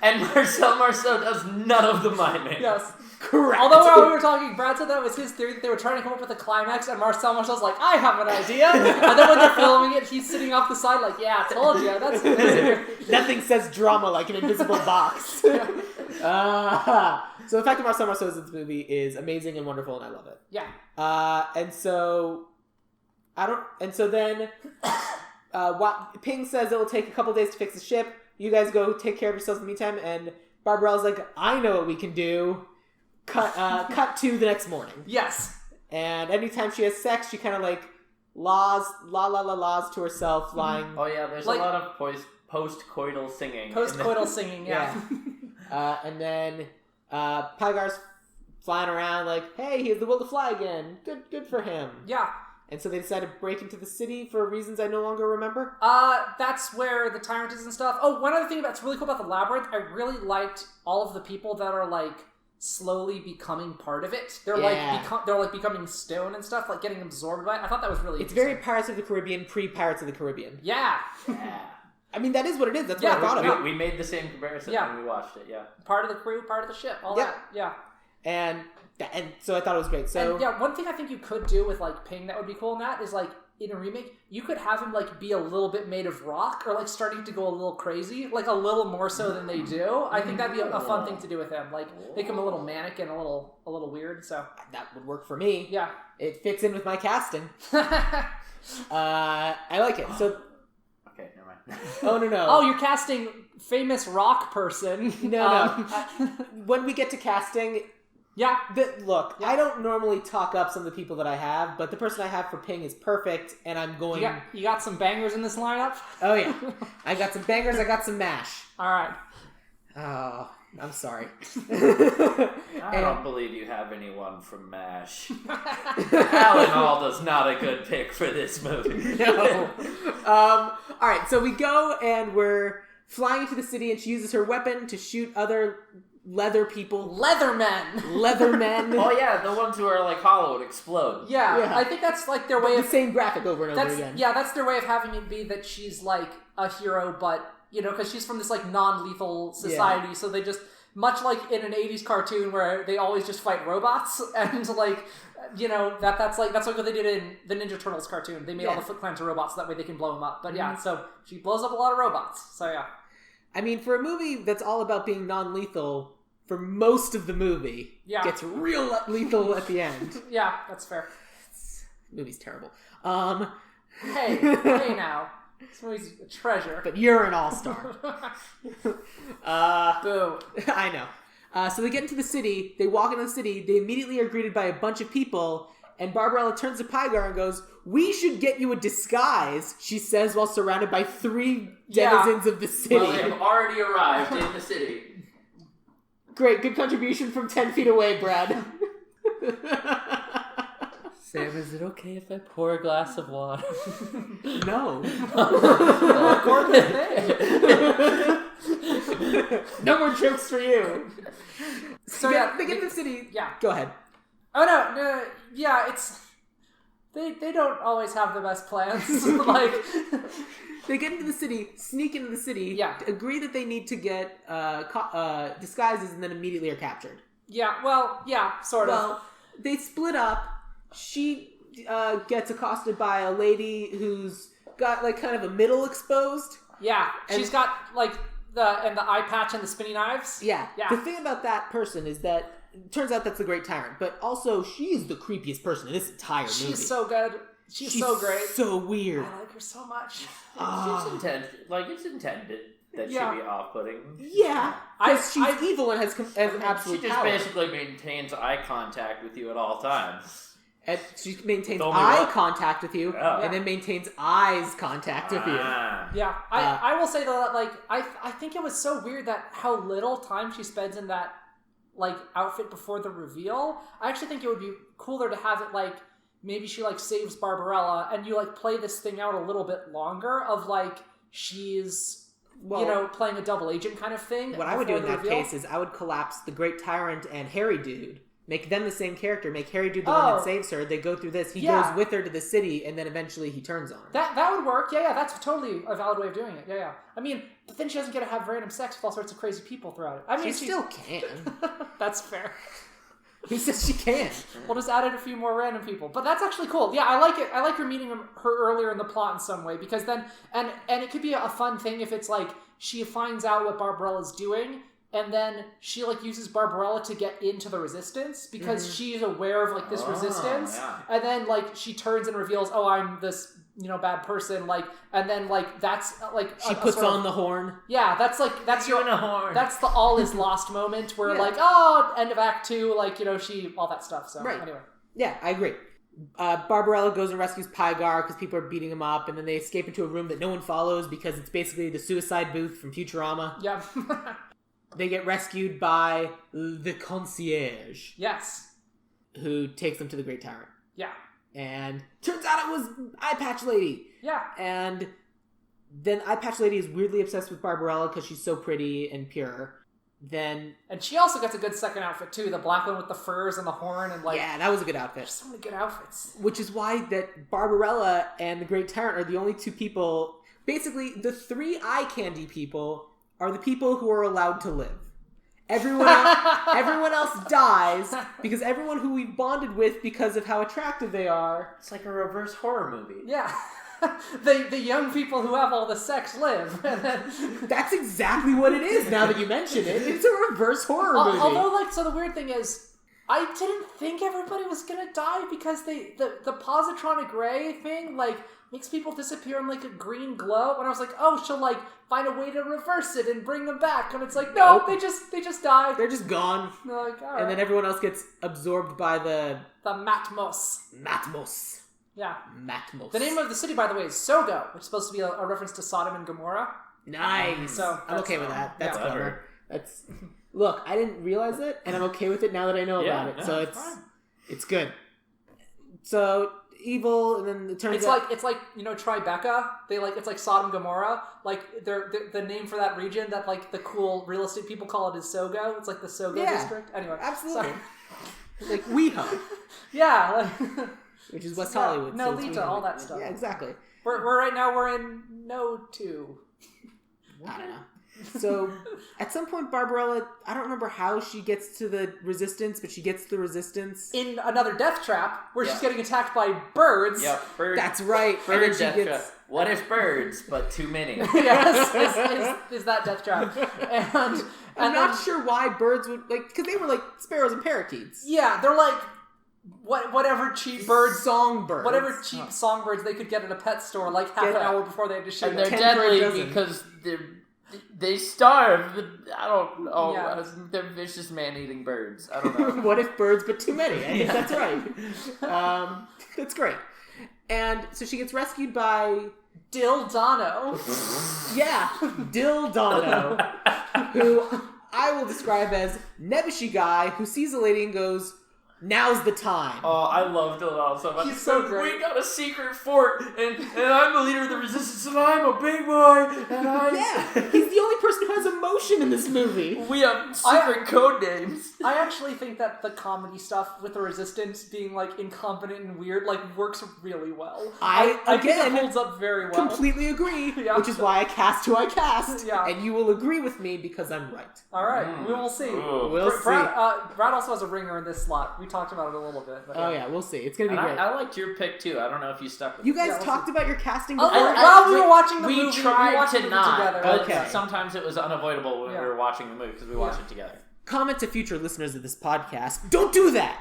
And Marcel Marceau does none of the miming. Yes. Correct. Although while we were talking, Brad said that was his theory that they were trying to come up with a climax, and Marcel's like, I have an idea. And then when they're filming it, he's sitting off the side like, yeah, I told you. That's Nothing says drama like an invisible box. So the fact that Marcel is in this movie is amazing and wonderful, and I love it. Yeah. Then Ping says it will take a couple days to fix the ship. You guys go take care of yourselves in the meantime, and Barbarella's like, I know what we can do. Cut to the next morning. Yes. And anytime she has sex, she kind of like laws to herself, lying. Oh yeah, there's a lot of post-coital singing. Post-coital singing, yeah. And then Pygar's flying around like, hey, he has the will to fly again. Good for him. Yeah. And so they decide to break into the city for reasons I no longer remember. That's where the tyrant is and stuff. Oh, one other thing that's really cool about the labyrinth, I really liked all of the people that are like slowly becoming part of it. They're like becoming stone and stuff, like getting absorbed by it. I thought that was really It's very Pirates of the Caribbean, pre-Pirates of the Caribbean. Yeah. I mean, that is what it is. That's what I thought of it. We made the same comparison when we watched it, yeah. Part of the crew, part of the ship, all that. Yeah. And so I thought it was great. So and, one thing I think you could do with like Ping that would be cool in that is like in a remake, you could have him like be a little bit made of rock or like starting to go a little crazy, like a little more so than they do. I think that'd be a fun thing to do with him. Like make him a little manic and a little weird. So that would work for me. Yeah, it fits in with my casting. I like it. So okay, never mind. Oh no. Oh, you're casting famous rock person. No. When we get to casting. Yeah. I don't normally talk up some of the people that I have, but the person I have for Ping is perfect, and I'm going... You got some bangers in this lineup? Oh, yeah. I got some bangers, I got some mash. All right. Oh, I'm sorry. I don't believe you have anyone from MASH. Alan Alda's not a good pick for this movie. No. All right, so we go, and we're flying into the city, and she uses her weapon to shoot other... people. Leathermen. Oh yeah, the ones who are like hollow and explode. Yeah, I think that's like their way of... The same graphic over and over again. Yeah, that's their way of having it be that she's like a hero, but, you know, because she's from this like non-lethal society, so they just... Much like in an 80s cartoon where they always just fight robots, and like, you know, that's like what they did in the Ninja Turtles cartoon. They made all the Foot Clan to robots so that way they can blow them up. But so she blows up a lot of robots, so yeah. I mean, for a movie that's all about being non-lethal, for most of the movie, gets real lethal at the end. Yeah, that's fair. This movie's terrible. Hey now. This movie's a treasure. But you're an all-star. Boo. I know. So they get into the city, they walk into the city, they immediately are greeted by a bunch of people, and Barbarella turns to Pygar and goes, "We should get you a disguise," she says while surrounded by 3 denizens of the city. Well, they have already arrived in the city. Great, good contribution from 10 feet away, Brad. Sam, is it okay if I pour a glass of water? No. No more jokes for you. So they get to the city. Yeah. Go ahead. Oh no, yeah, it's... They don't always have the best plans. Like... They get into the city, sneak into the city, agree that they need to get disguises, and then immediately are captured. Yeah, well, yeah, sort of. Well, they split up. She gets accosted by a lady who's got, like, kind of a middle exposed. Yeah, she's got, like, the eye patch and the spinning knives. Yeah. The thing about that person is that it turns out that's the Great Tyrant, but also she is the creepiest person in this entire movie. She's so good. She's so great. So weird. I like her so much. It's intended that she be off-putting. Yeah, because she's evil and has an absolute She just power. basically maintains eye contact with you at all times. And she maintains eye contact with you, and then maintains eyes contact with you. Yeah, I will say though that like I think it was so weird that how little time she spends in that like outfit before the reveal. I actually think it would be cooler to have it like maybe she like saves Barbarella and you like play this thing out a little bit longer of like she's playing a double agent kind of thing. What I would do in that case is I would collapse the Great Tyrant and Harry Dude. Make them the same character. Make Harry Dude the one that saves her. They go through this. He goes with her to the city, and then eventually he turns on her. That would work. Yeah, that's totally a valid way of doing it. Yeah. I mean, but then she doesn't get to have random sex with all sorts of crazy people throughout it. I mean, she still can. That's fair. Who says she can't? We'll just add in a few more random people. But that's actually cool. Yeah, I like it. I like her meeting her earlier in the plot in some way, because then and it could be a fun thing if it's like she finds out what Barbarella's doing, and then she like uses Barbarella to get into the resistance because she is aware of like this resistance, and then like she turns and reveals, oh, I'm this bad person, like, and then like that's like she puts on the horn. Yeah, that's your horn. That's the all is lost moment where like, oh, end of Act 2, like she all that stuff. So anyway, yeah, I agree. Barbarella goes and rescues Pygar because people are beating him up, and then they escape into a room that no one follows because it's basically the suicide booth from Futurama. Yeah. They get rescued by the concierge. Yes. Who takes them to the Great Tyrant. Yeah. And turns out it was Eye Patch Lady. Yeah. And then Eye Patch Lady is weirdly obsessed with Barbarella because she's so pretty and pure. And she also gets a good second outfit too, the black one with the furs and the horn and like... Yeah, that was a good outfit. There's so many good outfits. Which is why that Barbarella and the Great Tyrant are the only two people... Basically, the three eye candy people are the people who are allowed to live. Everyone else dies because everyone who we've bonded with because of how attractive they are... It's like a reverse horror movie. Yeah. The young people who have all the sex live. That's exactly what it is now that you mention it. It's a reverse horror movie. Although, so the weird thing is, I didn't think everybody was gonna die because the positronic ray thing, makes people disappear in, a green glow. And I was like, oh, she'll, find a way to reverse it and bring them back. And it's like, no, they just die. They're just gone. Like, all right. And then everyone else gets absorbed by the Matmos. Matmos. Yeah. Matmos. The name of the city, by the way, is Sogo, which is supposed to be a reference to Sodom and Gomorrah. Nice. So I'm okay with that. That's clever. That's Look, I didn't realize it, and I'm okay with it now that I know about it. No, so fine. It's good. So evil, and then it turns out it's like Tribeca. It's like Sodom and Gomorrah. They're the name for that region that the cool real estate people call it is Sogo. It's like the Sogo district. Anyway, absolutely. Like WeHo. Yeah. Which is West Hollywood. Nolita, all that stuff. Yeah, exactly. We're right now we're in No 2. I don't know. So, at some point, Barbarella, I don't remember how she gets to the resistance, but she gets to the resistance. In another death trap, where she's getting attacked by birds. Yep, birds. That's right. Bird death trap. What if birds, but too many? Yes, is that death trap. And I'm not sure why birds would, because they were sparrows and parakeets. Yeah, they're whatever cheap birds, songbirds, whatever cheap songbirds they could get at a pet store half an hour before they had to shoot. And they're deadly because they starve. I don't know. Yeah. They're vicious man-eating birds. I don't know. What if birds, but too many? I think that's right. That's great. And so she gets rescued by Dildano. Yeah, Dildano, who I will describe as nebbishy guy who sees a lady and goes, "Now's the time." Oh, I love Dildano so much. He's so great. We got a secret fort, and I'm the leader of the resistance, and I'm a big boy, and he's the only person who has emotion in this movie. We have secret code names. I actually think that the comedy stuff with the resistance being incompetent and weird works really well. I think it holds up very well. Completely agree, which is why I cast who I cast. Yeah. And you will agree with me because I'm right. All right, we will see. We'll see. Brad also has a ringer in this slot. We talked about it a little bit. But we'll see. It's gonna be great. I liked your pick too. I don't know if you stuck with you guys talked about your casting before. before. We were watching the movie. We tried to not, together. but okay. Sometimes it was unavoidable when we were watching the movie because we watched it together. Comment to future listeners of this podcast. Don't do that!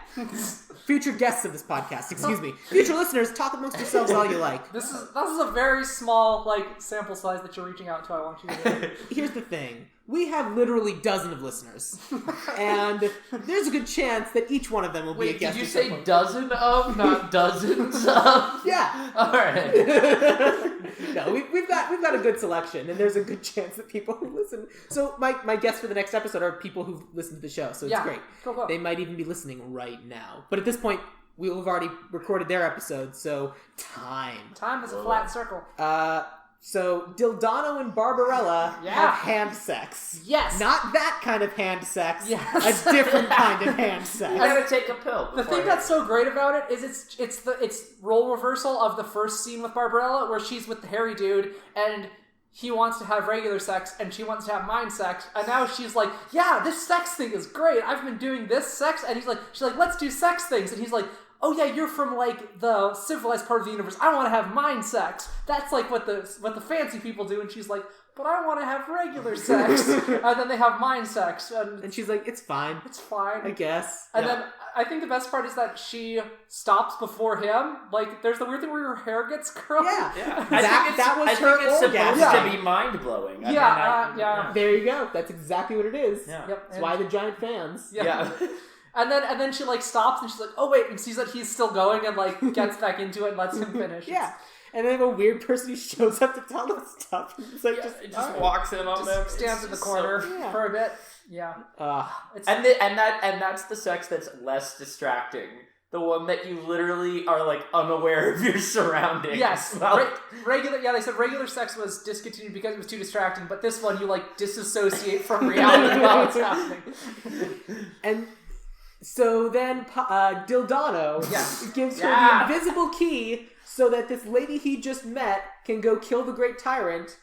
Future guests of this podcast, excuse me. Future listeners, talk amongst yourselves all you like. This is a very small sample size that you're reaching out to. I want you to do. Here's the thing. We have literally dozens of listeners. And there's a good chance that each one of them will be a guest. Did you say dozen of, not dozens of? Yeah. All right. No, we've got a good selection, and there's a good chance that people who listen. So my guests for the next episode are people who've listened to the show, so it's great. Cool. They might even be listening right now. But at this point, we will have already recorded their episode, so time. Time is a flat circle. So Dildano and Barbarella have hand sex. Yes. Not that kind of hand sex. Yes. A different kind of hand sex. You gotta take a pill. The thing that's so great about it is it's role reversal of the first scene with Barbarella where she's with the hairy dude and he wants to have regular sex and she wants to have mind sex, and now she's like, yeah, this sex thing is great. I've been doing this sex, and she's like, let's do sex things, and he's like, oh yeah, you're from like the civilized part of the universe. I want to have mind sex. That's like what the fancy people do, and she's like, but I want to have regular sex. And then they have mind sex, and she's like, it's fine, I guess. And then I think the best part is that she stops before him. Like, there's the weird thing where her hair gets curled. Yeah. I think it's supposed to be mind-blowing. There you go. That's exactly what it is. Yeah. That's why the giant fans. Yeah. And then she like stops and she's like, oh wait, and sees that he's still going and like gets back into it and lets him finish. Yeah. And then a weird person who shows up to tell them stuff. It's like just walks in on them. Stands in the corner for a bit. Yeah. And that's the sex that's less distracting. The one that you literally are like unaware of your surroundings. Yes. Regular. Yeah, they said regular sex was discontinued because it was too distracting. But this one, you like disassociate from reality while it's happening. And so then Dildano gives her the invisible key so that this lady he just met can go kill the great tyrant.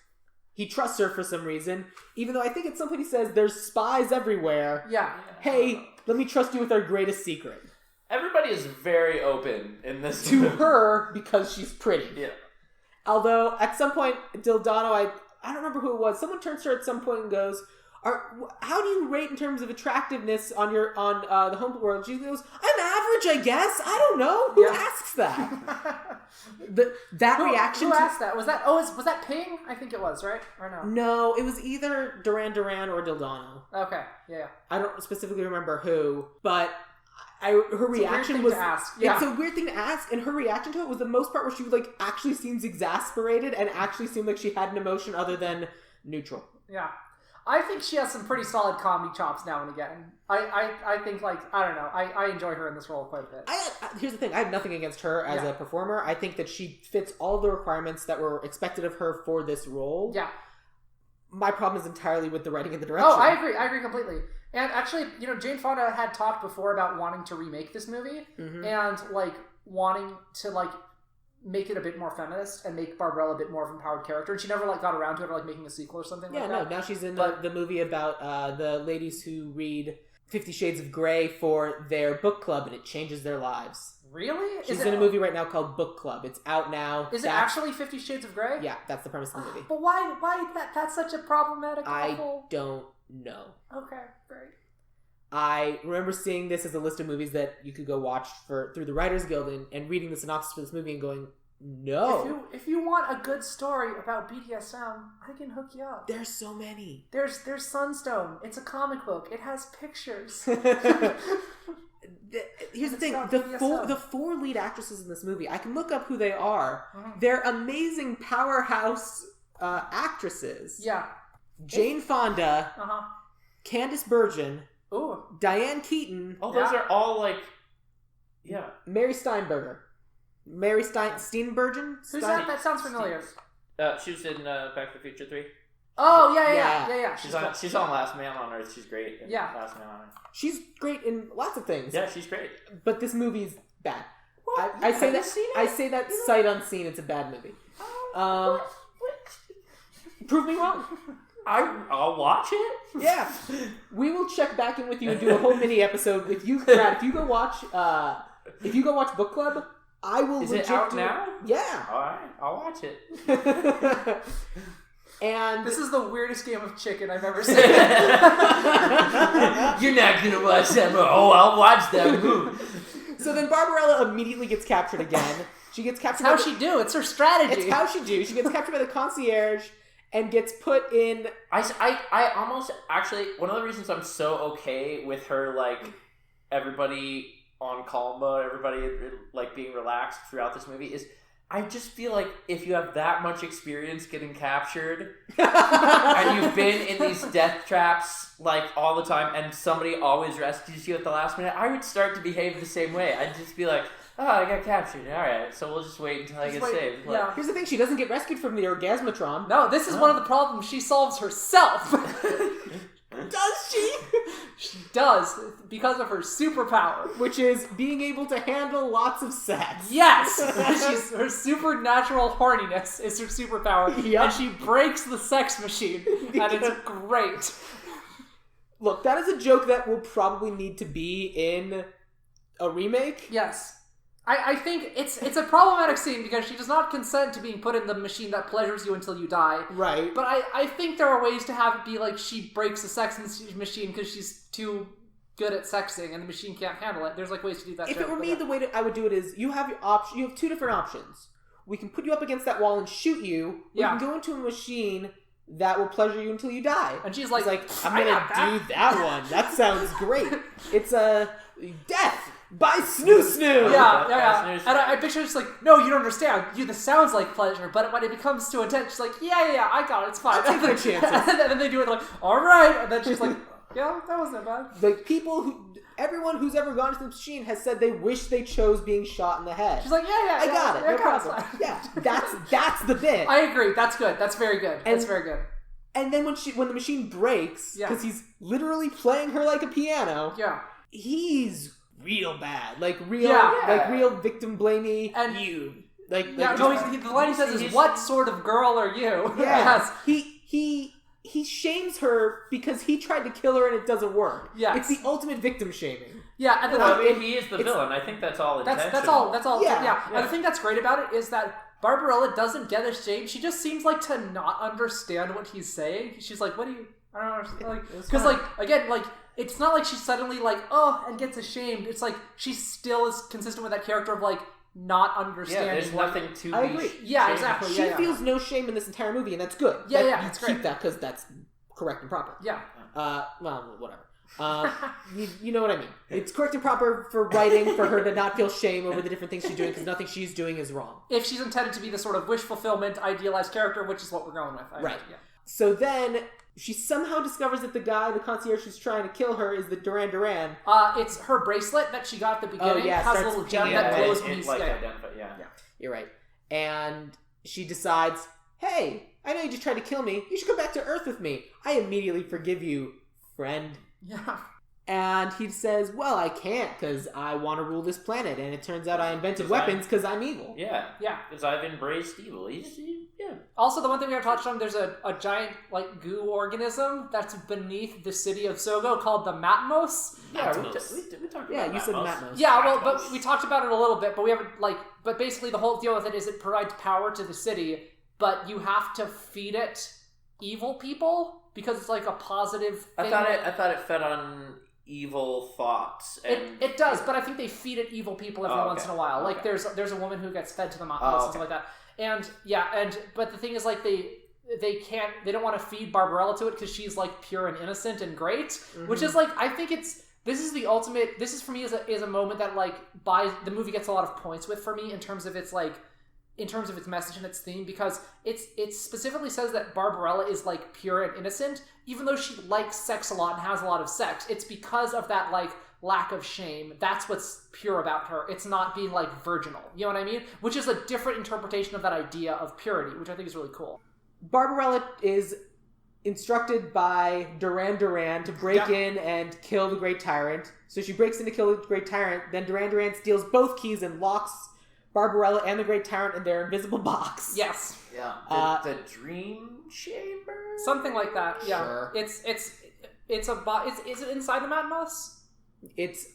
He trusts her for some reason, even though I think at some point he says there's spies everywhere. Yeah. Hey, let me trust you with our greatest secret. Everybody is very open in this to her because she's pretty. Yeah. Although at some point Dildano, I don't remember who it was. Someone turns to her at some point and goes, how do you rate in terms of attractiveness on the home world? She goes, I'm average, I guess. I don't know. Who asks that? Reaction. Who asked that? Was that Ping? I think it was, right? Or no? No, it was either Duran Duran or Dildano. Okay, yeah. I don't specifically remember who, but her reaction was. It's a weird thing to ask, and her reaction to it was the most part where she like actually seems exasperated and actually seemed like she had an emotion other than neutral. Yeah. I think she has some pretty solid comedy chops now and again. I think, like, I don't know. I enjoy her in this role quite a bit. Here's the thing. I have nothing against her as a performer. I think that she fits all the requirements that were expected of her for this role. Yeah. My problem is entirely with the writing and the direction. Oh, I agree completely. And actually, Jane Fonda had talked before about wanting to remake this movie and, like, wanting to, like, make it a bit more feminist and make Barbarella a bit more of an empowered character. And she never like got around to it or like making a sequel or something like that. Yeah, no, now she's in the movie about the ladies who read 50 Shades of Grey for their book club and it changes their lives. Really? She's in a movie right now called Book Club. It's out now. Is it actually 50 Shades of Grey? Yeah, that's the premise of the movie. But why that's such a problematic novel? I don't know. Okay, great. I remember seeing this as a list of movies that you could go watch through the Writers Guild and reading the synopsis for this movie and going, no. If you want a good story about BDSM, I can hook you up. There's so many. There's Sunstone. It's a comic book. It has pictures. Here's the thing. The four lead actresses in this movie, I can look up who they are. They're amazing powerhouse actresses. Yeah. Jane Fonda. Candice Bergen. Ooh. Diane Keaton. Oh, those are all like, Mary Steenburgen. Who's that? That sounds familiar. She was in Back to the Future 3. Oh, yeah. She's on Last Man on Earth. She's great in Last Man on Earth. She's great in lots of things. Yeah, she's great. But this movie's bad. What? I say that sight unseen. It's a bad movie. What? Prove me wrong. I'll watch it. Yeah. We will check back in with you and do a whole mini episode with you, Brad. If you go watch Book Club, I will. Is it out now? Yeah. All right, I'll watch it. And this is the weirdest game of chicken I've ever seen. You're not gonna watch that movie. Oh, I'll watch that movie. So then Barbarella immediately gets captured again. She gets captured. That's how she do. It's her strategy. It's how she do. She gets captured by the concierge and gets put in. I almost actually one of the reasons I'm so okay with her like everybody on calm mode, everybody like being relaxed throughout this movie is I just feel like if you have that much experience getting captured and you've been in these death traps like all the time and somebody always rescues you at the last minute, I would start to behave the same way. I'd just be like, oh, I got captured. All right, so we'll just wait until I get saved. Yeah. Here's the thing, she doesn't get rescued from the Orgasmatron. No, this is one of the problems she solves herself. Does she? She does because of her superpower. Which is being able to handle lots of sex. Yes! Her supernatural horniness is her superpower, Yep. and she breaks the sex machine, and it's great. Look, that is a joke that will probably need to be in a remake. Yes. I think it's a problematic scene because she does not consent to being put in the machine that pleasures you until you die. Right. But I think there are ways to have it be like she breaks the sex machine because she's too good at sexing and the machine can't handle it. There's like ways to do that. If it were me, the way I would do it is you have you have two different options. We can put you up against that wall and shoot you. We can go into a machine that will pleasure you until you die. And she's like, I'm gonna do that one. That sounds great. It's a death by snoo. Yeah. And I picture it's like, no, you don't understand. This sounds like pleasure, but when it becomes too intense, she's like, yeah, I got it, it's fine. I'll take my chances. And then they do it like, all right. And then she's like, yeah, that wasn't bad. Like everyone who's ever gone to the machine has said they wish they chose being shot in the head. She's like, I got it, no problem. Yeah, that's the bit. I agree. That's good. That's very good. That's very good. And then when the machine breaks, because he's literally playing her like a piano. Yeah. He's real bad, like real victim blamey. And the line he says is, "What sort of girl are you?" Yeah. Yes. He shames her because he tried to kill her and it doesn't work. Yeah, it's the ultimate victim shaming. Yeah, and he is the villain. I think that's all intentional. That's all. Yeah. And the thing that's great about it is that Barbarella doesn't get ashamed. She just seems like to not understand what he's saying. She's like, "What do you?" I don't understand. Because again, it's not like she's suddenly like, and gets ashamed. It's like she still is consistent with that character of like not understanding. Yeah, there's nothing to I agree. Yeah, exactly. She feels no shame in this entire movie, and that's good. Yeah, it's great. Keep that because that's correct and proper. Yeah. Well, whatever. You know what I mean. It's correct and proper for writing for her to not feel shame over the different things she's doing because nothing she's doing is wrong. If she's intended to be the sort of wish fulfillment, idealized character, which is what we're going with. Right. Yeah. So then she somehow discovers that the concierge who's trying to kill her is the Duran Duran. It's her bracelet that she got at the beginning. Has a little gem that glows me. Yeah. You're right. And she decides, hey, I know you just tried to kill me. You should come back to Earth with me. I immediately forgive you, friend. Yeah. And he says, well, I can't because I want to rule this planet. And it turns out I invented weapons because I'm evil. Yeah. Because I've embraced evil. Also, the one thing we haven't touched on, there's a giant goo organism that's beneath the city of Sogo called the Matmos. Yeah, we talked about Matmos. You said Matmos. Yeah, well, but we talked about it a little bit, but we haven't, but basically the whole deal with it is it provides power to the city, but you have to feed it evil people because it's like a positive thing. I thought it fed on evil thoughts. And it does, but I think they feed it evil people every once in a while. Like there's a woman who gets fed to the Matmos and stuff like that. And but the thing is they don't want to feed Barbarella to it because she's like pure and innocent and great, which is I think this is the ultimate. This is for me is a moment that the movie gets a lot of points with for me in terms of its message and its theme, because it specifically says that Barbarella is pure and innocent, even though she likes sex a lot and has a lot of sex. It's because of that lack of shame. That's what's pure about her. It's not being virginal. You know what I mean? Which is a different interpretation of that idea of purity, which I think is really cool. Barbarella is instructed by Duran Duran to break in and kill the Great Tyrant. So she breaks in to kill the Great Tyrant. Then Duran Duran steals both keys and locks Barbarella and the Great Tyrant in their invisible box. Yes. Yeah. The Dream Chamber? Something like that. Yeah. Sure. Is it inside the Matmos? It's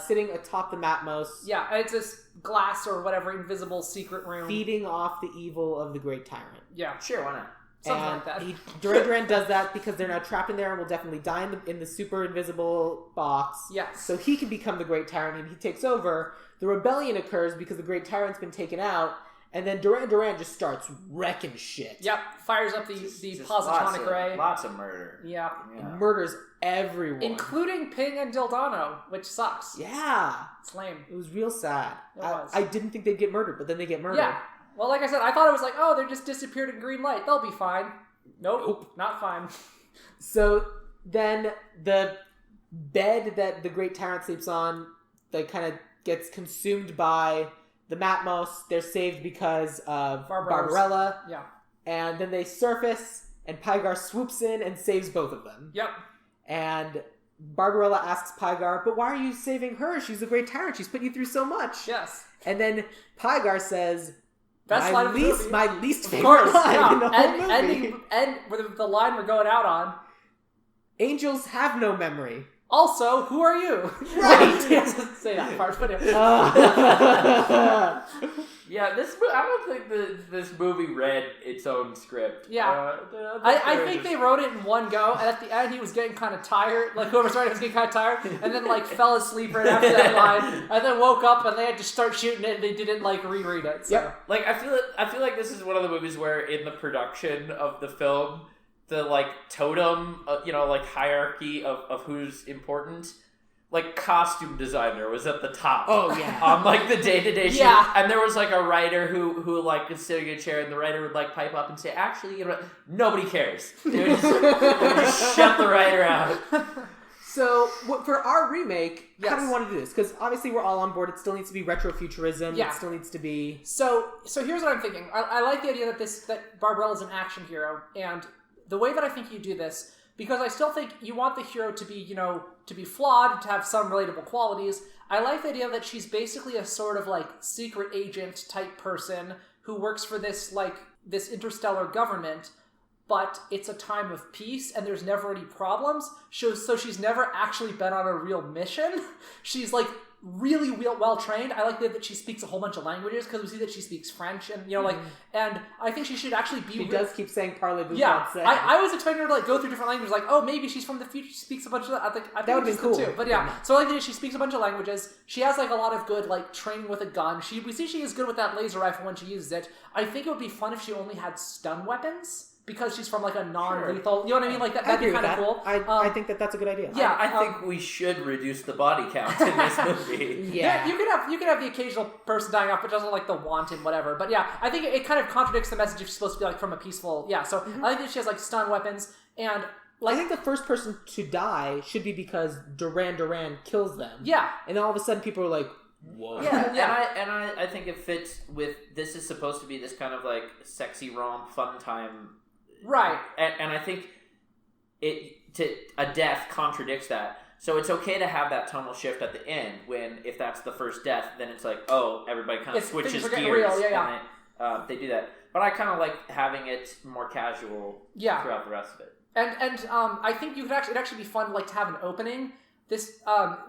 sitting atop the Matmos. Yeah, it's this glass or whatever invisible secret room. Feeding off the evil of the Great Tyrant. Yeah. Sure, why not? Something like that. Duran Duran does that because they're now trapped in there and will definitely die in the super invisible box. Yes. So he can become the Great Tyrant and he takes over. The rebellion occurs because the Great Tyrant's been taken out, and then Duran Duran just starts wrecking shit. Yep. Fires up the positonic ray. Lots of murder. Yeah. And murders everyone. Including Ping and Dildano, which sucks. Yeah. It's lame. It was real sad. It was. I didn't think they'd get murdered, but then they get murdered. Yeah. Well, like I said, I thought it was they just disappeared in green light. They'll be fine. Nope. Not fine. So then the bed that the Great Tyrant sleeps on, kind of gets consumed by the Matmos. They're saved because of Barbarella. Yeah. And then they surface, and Pygar swoops in and saves both of them. Yep. And Barbarella asks Pygar, but why are you saving her? She's a great tyrant. She's put you through so much. Yes. And then Pygar says, Best line of the movie. my least Of favorite course, line in the whole movie. And with the line we're going out on. Angels have no memory. Also, who are you? Right. He doesn't say that part, but Yeah, I don't think this movie read its own script. Yeah. I think they wrote it in one go, and at the end he was getting kind of tired. Like, whoever's writing was getting kind of tired, and then, like, fell asleep right after that line, and then woke up, and they had to start shooting it, and they didn't, like, reread it. So. Yep. Like, I feel like this is one of the movies where, in the production of the film, the, like, totem, like, hierarchy of who's important, like, costume designer was at the top. Oh, yeah. On, like, the day-to-day shoot. Yeah. And there was, like, a writer who like, was sitting in a chair, and the writer would, like, pipe up and say, actually, nobody cares. They would just shut the writer out. So, for our remake, how do we Yes. want to do this? Because obviously we're all on board. It still needs to be retrofuturism. Yeah. It still needs to be... So here's what I'm thinking. I like the idea that Barbarella is an action hero, and the way that I think you do this, because I still think you want the hero to be, to be flawed, to have some relatable qualities. I like the idea that she's basically a sort of, like, secret agent type person who works for this interstellar government, but it's a time of peace and there's never any problems. So she's never actually been on a real mission. She's, like, really well trained. I like that she speaks a whole bunch of languages, because we see that she speaks French, and and I think she should actually be. She does keep saying parlez-vous Yeah, français. I was expecting her to, like, go through different languages. Like, oh, maybe she's from the future. She speaks a bunch of. I think that would be cool too. But yeah, so I like that she speaks a bunch of languages. She has, like, a lot of good, like, training with a gun. We see she is good with that laser rifle when she uses it. I think it would be fun if she only had stun weapons, because she's from, like, a non-lethal. You know what I mean? Like, that'd be kind of cool. I think that's a good idea. Yeah, I think we should reduce the body count in this movie. Yeah. You could have the occasional person dying off, but doesn't, like, the wanted whatever. But yeah, I think it kind of contradicts the message if she's supposed to be, like, from a peaceful. Yeah, so I think that she has, like, stun weapons, and, like, I think the first person to die should be because Duran kills them. Yeah. And all of a sudden people are like, whoa. Yeah, and I think it fits with, this is supposed to be this kind of, like, sexy romp fun time. Right. And I think a death contradicts that. So it's okay to have that tonal shift at the end, when, if that's the first death, then it's like, oh, everybody kind of switches gears. Real. Yeah. And they do that. But I kind of like having it more casual throughout the rest of it. And I think it'd actually be fun, like, to have an opening, this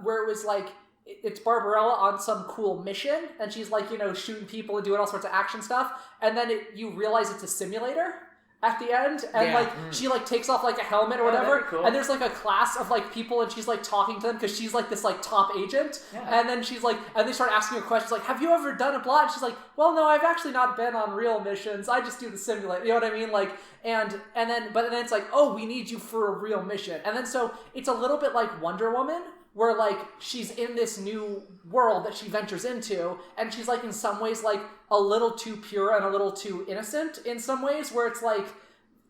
where it was like, it's Barbarella on some cool mission, and she's, like, shooting people and doing all sorts of action stuff, and then you realize it's a simulator at the end, and she, like, takes off, like, a helmet or whatever, cool. and there's, like, a class of, like, people, and she's, like, talking to them because she's, like, this, like, top agent, and then she's like, and they start asking her questions like, have you ever done a blah? And she's like, well, no, I've actually not been on real missions. I just do the simulator. You know what I mean? Like, but then it's like, oh, we need you for a real mission, and then so it's a little bit like Wonder Woman, where, like, she's in this new world that she ventures into, and she's, like, in some ways, like, a little too pure and a little too innocent in some ways, where it's, like,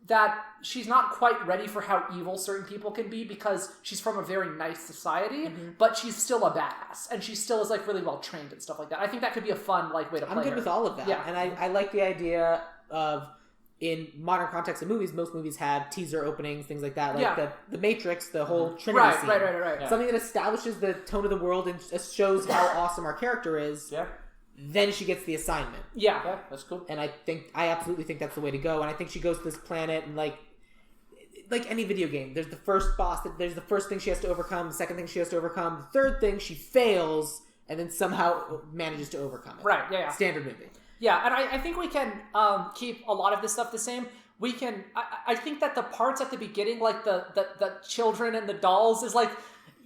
that she's not quite ready for how evil certain people can be, because she's from a very nice society, but she's still a badass, and she still is, like, really well trained and stuff like that. I think that could be a fun, like, way to play I'm good her. with all of that. Yeah. And I like the idea of, in modern context of movies, most movies have teaser openings, things like that. Like the Matrix, the whole Trinity scene. Right. Yeah. Something that establishes the tone of the world and shows how awesome our character is. Yeah. Then she gets the assignment. Yeah, that's cool. And I absolutely think that's the way to go. And I think she goes to this planet, and, like any video game, there's the first boss, there's the first thing she has to overcome, the second thing she has to overcome, the third thing she fails, and then somehow manages to overcome it. Right, yeah. Standard movie. Yeah, and I think we can keep a lot of this stuff the same. We can. I think that the parts at the beginning, like the children and the dolls, is like,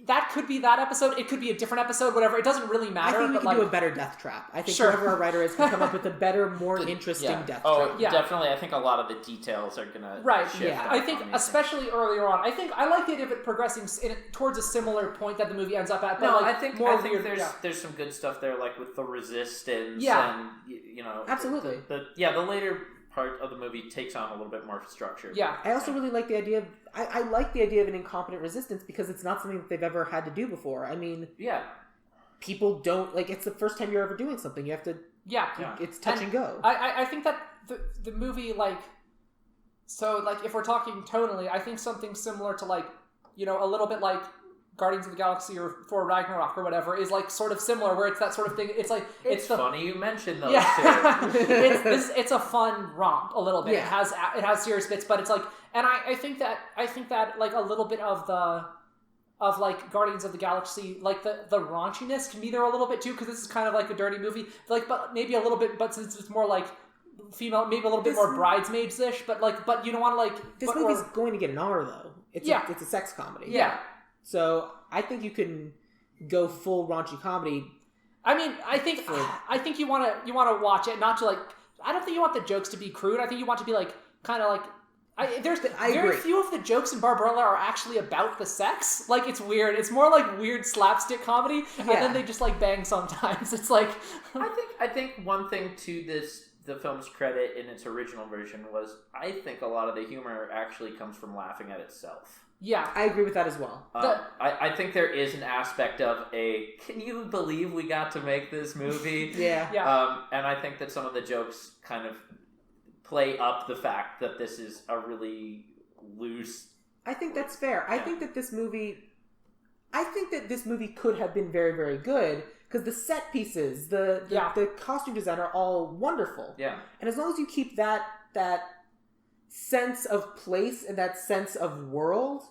that could be that episode. It could be a different episode. Whatever. It doesn't really matter. I think we but can like, do a better death trap. I think whoever our writer is can come up with a better, more interesting death trap. Oh, definitely. I think a lot of the details are gonna shift. Yeah. I think especially earlier on. I like the idea of it progressing towards a similar point that the movie ends up at. But no, like, I think there's some good stuff there, like with the resistance. Yeah. And Absolutely. The later part of the movie takes on a little bit more structure. Yeah. I also really like the idea of I like the idea of an incompetent resistance, because it's not something that they've ever had to do before. I mean, people don't, like, it's the first time you're ever doing something. You have to it's touch and go. I think that the movie, like, so, like, if we're talking tonally, I think something similar to, like, a little bit like Guardians of the Galaxy or Thor Ragnarok or whatever is like sort of similar, where it's that sort of thing. It's like it's funny you mentioned those two. It's a fun romp a little bit. Yeah. It has serious bits, but it's like, and I think that like a little bit of like Guardians of the Galaxy, like the raunchiness can be there a little bit too, because this is kind of like a dirty movie, like, but maybe a little bit, but since it's more like female, maybe a little bit more bridesmaids-ish, but you don't want to like... This movie's going to get an R, though. It's a sex comedy. Yeah. So I think you can go full raunchy comedy. I mean, I think you want to watch it, not to like... I don't think you want the jokes to be crude. I think you want to be like, kind of like... I very few of the jokes in Barbarella are actually about the sex. Like, it's weird. It's more like weird slapstick comedy, and then they just like bang sometimes. It's like... I think one thing to the film's credit in its original version was, I think a lot of the humor actually comes from laughing at itself. Yeah. I agree with that as well. I think there is an aspect of can you believe we got to make this movie? Yeah. And I think that some of the jokes kind of play up the fact that this is a really loose... I think that's fair. I think that this movie could have been very, very good, because the set pieces, the costume design are all wonderful. Yeah. And as long as you keep that sense of place and that sense of world,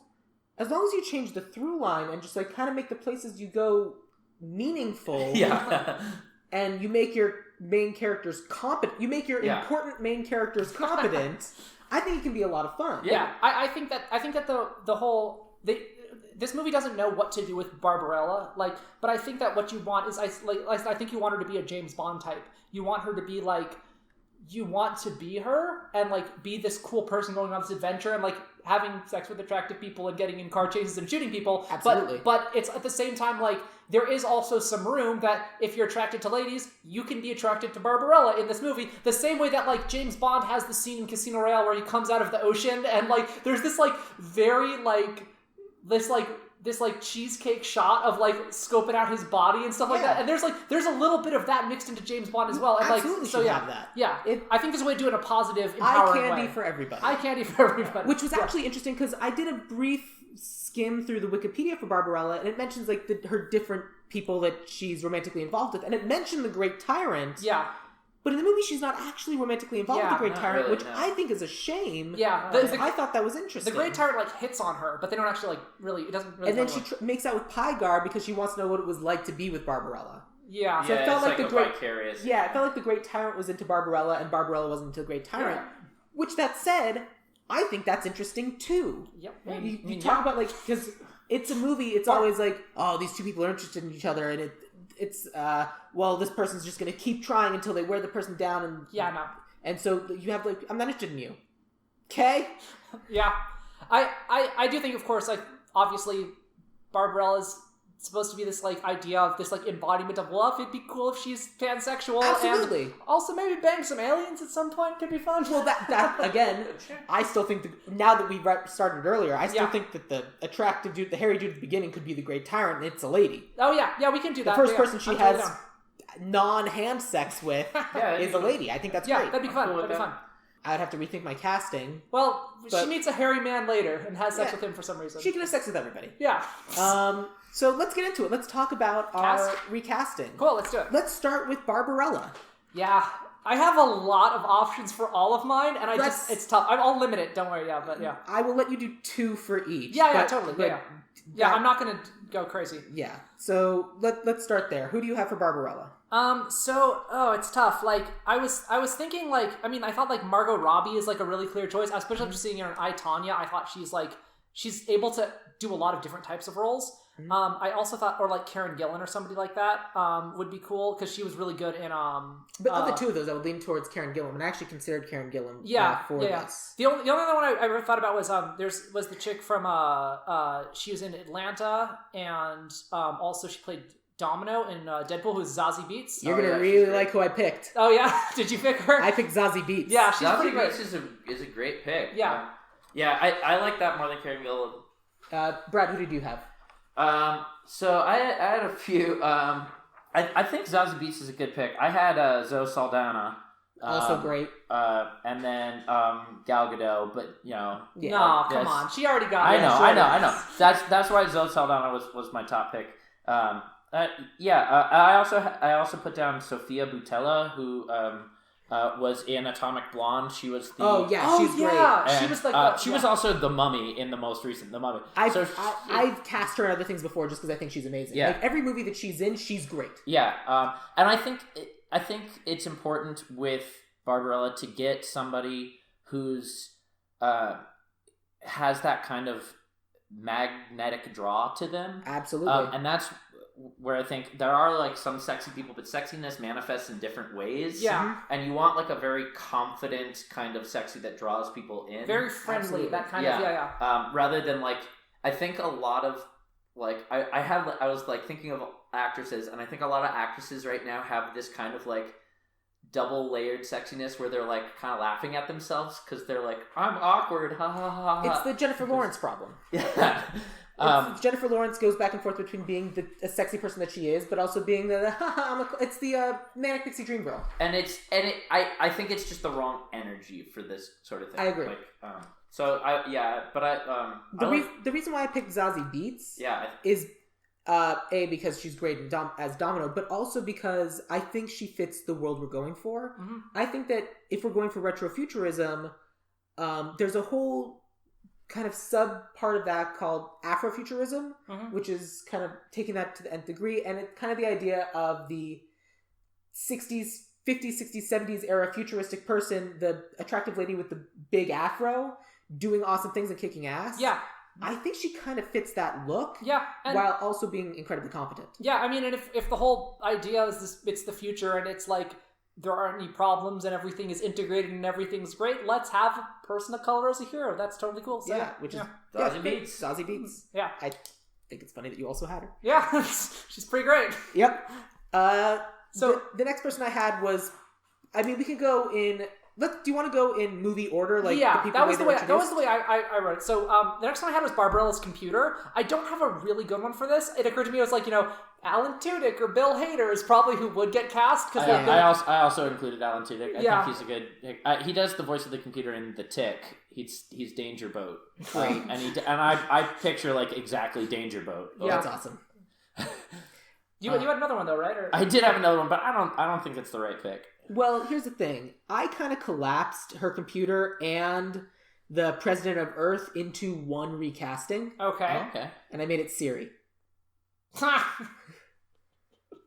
as long as you change the through line and just like kind of make the places you go meaningful. Yeah. And you make your main characters competent. You make your important main characters competent. I think it can be a lot of fun. Yeah. I think that the whole... This movie doesn't know what to do with Barbarella, but I think that what you want is, I think you want her to be a James Bond type. You want her to be like, you want to be her and like be this cool person going on this adventure and like having sex with attractive people and getting in car chases and shooting people. Absolutely. But it's at the same time like there is also some room that if you're attracted to ladies, you can be attracted to Barbarella in this movie. The same way that like James Bond has the scene in Casino Royale where he comes out of the ocean and like there's this like very like this cheesecake shot of like scoping out his body and stuff like that, and there's a little bit of that mixed into James Bond as well. And absolutely, so have that. Yeah, I think there's a way to do it in a positive, empowering eye candy way. for everybody. Eye candy for everybody. Which was actually interesting because I did a brief skim through the Wikipedia for Barbarella, and it mentions like her different people that she's romantically involved with, and it mentioned the Great Tyrant. Yeah. But in the movie, she's not actually romantically involved with the Great Tyrant, really, which I think is a shame. Yeah, I thought that was interesting. The Great Tyrant like hits on her, but they don't actually like really. It doesn't really. And then she makes out with Pygar because she wants to know what it was like to be with Barbarella. Yeah. So it felt like the Great vicarious. Yeah, it felt like the Great Tyrant was into Barbarella, and Barbarella wasn't into the Great Tyrant. Yeah. Which, that said, I think that's interesting too. Yep. You talk about like, because it's a movie. It's always like, oh, these two people are interested in each other, and it's well, this person's just going to keep trying until they wear the person down, and and so you have like, I'm not interested in you, okay? Yeah, I do think, of course, like obviously Barbarella's supposed to be this like idea of this like embodiment of love. It'd be cool if she's pansexual. Absolutely. And also maybe bang some aliens at some point could be fun. Well, that again, I still think now that we started earlier, I still think that the attractive dude, the hairy dude at the beginning, could be the Great Tyrant, and it's a lady. Oh yeah, we can do that. The first person she has non-hand sex with is a lady. I think that's great. That'd be fun. That'd be fun. I'd have to rethink my casting. Well, she meets a hairy man later and has sex with him for some reason. She can have sex with everybody. Yeah. So let's get into it. Let's talk about our recasting. Cool, let's do it. Let's start with Barbarella. Yeah. I have a lot of options for all of mine, and it's tough. I'll limit it, don't worry, but yeah. I will let you do 2 for each. Yeah, totally. Yeah, I'm not going to go crazy. Yeah. So let's start there. Who do you have for Barbarella? It's tough. Like, I was thinking, like, I mean, I thought, like, Margot Robbie is, like, a really clear choice, especially after seeing her in I, Tonya. I thought she's able to do a lot of different types of roles. Mm-hmm. I also thought, or like Karen Gillan or somebody like that, would be cool, because she was really good in, But of the two of those, I would lean towards Karen Gillan, and I actually considered Karen Gillan for this. The only other one I ever thought about was, was the chick from, she was in Atlanta, and, also she played Domino in Deadpool, who's Zazie Beetz. You're going to really like who I picked. Oh, yeah? Did you pick her? I picked Zazie Beetz. Yeah, she's Zazie pretty great. Beetz is a great pick. Yeah. Yeah, I like that more than Karen Gillan. Brad, who did you have? So I had a few. I think Zazie Beetz is a good pick. I had Zoe Saldana. Also great. And then Gal Gadot, but Yeah. No, come on. She already got it. I know. That's why Zoe Saldana was my top pick. I also put down Sofia Boutella, who was in Atomic Blonde. She was the she's great. And, she was like she was also the Mummy in the most recent The Mummy. I've cast her in other things before just because I think she's amazing. Yeah. Like every movie that she's in, she's great. Yeah, and I think it's important with Barbarella to get somebody who's has that kind of magnetic draw to them. Absolutely. And that's where I think there are like some sexy people, but sexiness manifests in different ways. Yeah. And you want like a very confident kind of sexy that draws people in. Very friendly. Absolutely. That kind of rather than like, I think a lot of like I was like thinking of actresses, and I think a lot of actresses right now have this kind of like double layered sexiness where they're like kind of laughing at themselves because they're like, I'm awkward, ha ha ha ha. It's the Jennifer Lawrence problem. Yeah. Jennifer Lawrence goes back and forth between being a sexy person that she is, but also being it's the manic pixie dream girl. And I think it's just the wrong energy for this sort of thing. I agree. Like, the reason why I picked Zazie Beetz is because she's great as Domino, but also because I think she fits the world we're going for. Mm-hmm. I think that if we're going for retrofuturism, there's a whole kind of sub part of that called Afrofuturism, which is kind of taking that to the nth degree, and it's kind of the idea of the 60s, 50s, 60s, 70s era futuristic person, the attractive lady with the big afro, doing awesome things and kicking ass. Yeah. I think she kind of fits that look. Yeah. While also being incredibly competent. Yeah, I mean, and if the whole idea is this, it's the future, and it's like there aren't any problems and everything is integrated and everything's great, let's have a person of color as a hero. That's totally cool. So, which is Zazie Beetz. Zazie Beetz. Yeah. I think it's funny that you also had her. Yeah, she's pretty great. Yep. So the next person I had was, I mean, we can go in. Do you want to go in movie order? Like yeah, the people that was the way I wrote it. So the next one I had was Barbarella's computer. I don't have a really good one for this. It occurred to me, I was like, Alan Tudyk or Bill Hader is probably who would get cast. I also included Alan Tudyk. I think he's a good. He does the voice of the computer in The Tick. He's Danger Boat. Great. And I picture like exactly Danger Boat. Yeah, that's awesome. You had another one though, right? Or... I did have another one, but I don't think it's the right pick. Well, here's the thing. I kind of collapsed her computer and the President of Earth into one recasting. Okay. And I made it Siri.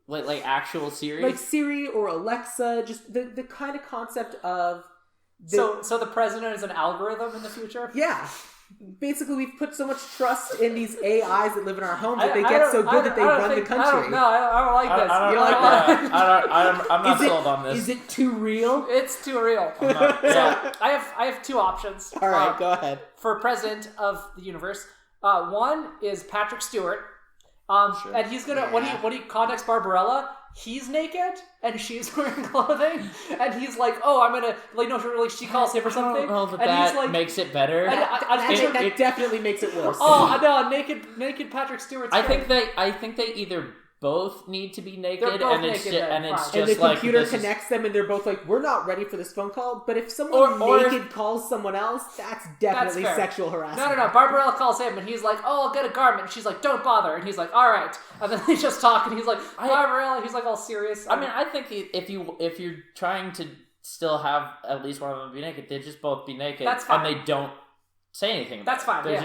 like actual Siri? Like Siri or Alexa, just the kind of concept of... So the president is an algorithm in the future? Yeah. Basically, we've put so much trust in these AIs that live in our homes that they get so good that they run the country. I don't like this. You don't like that? I'm not sold on this. Is it too real? It's too real. So I have two options. All right, go ahead. For president of the universe, one is Patrick Stewart. Sure. And he's gonna when he contacts Barbarella, he's naked and she's wearing clothing, and he's like, "Oh, I'm gonna she calls him or something." That and he's like, makes it better. That definitely makes it worse. Oh no, naked Patrick Stewart. I think they either both need to be naked, and the computer connects them, and they're both like, "We're not ready for this phone call." But if someone naked calls someone else, that's definitely sexual harassment. No. Barbarella calls him, and he's like, "Oh, I'll get a garment." And she's like, "Don't bother." And he's like, "All right." And then they just talk, and he's like, "Barbarella." He's like all serious. I mean, I think if you're trying to still have at least one of them be naked, they just both be naked. That's fine. And they don't say anything. That's fine. They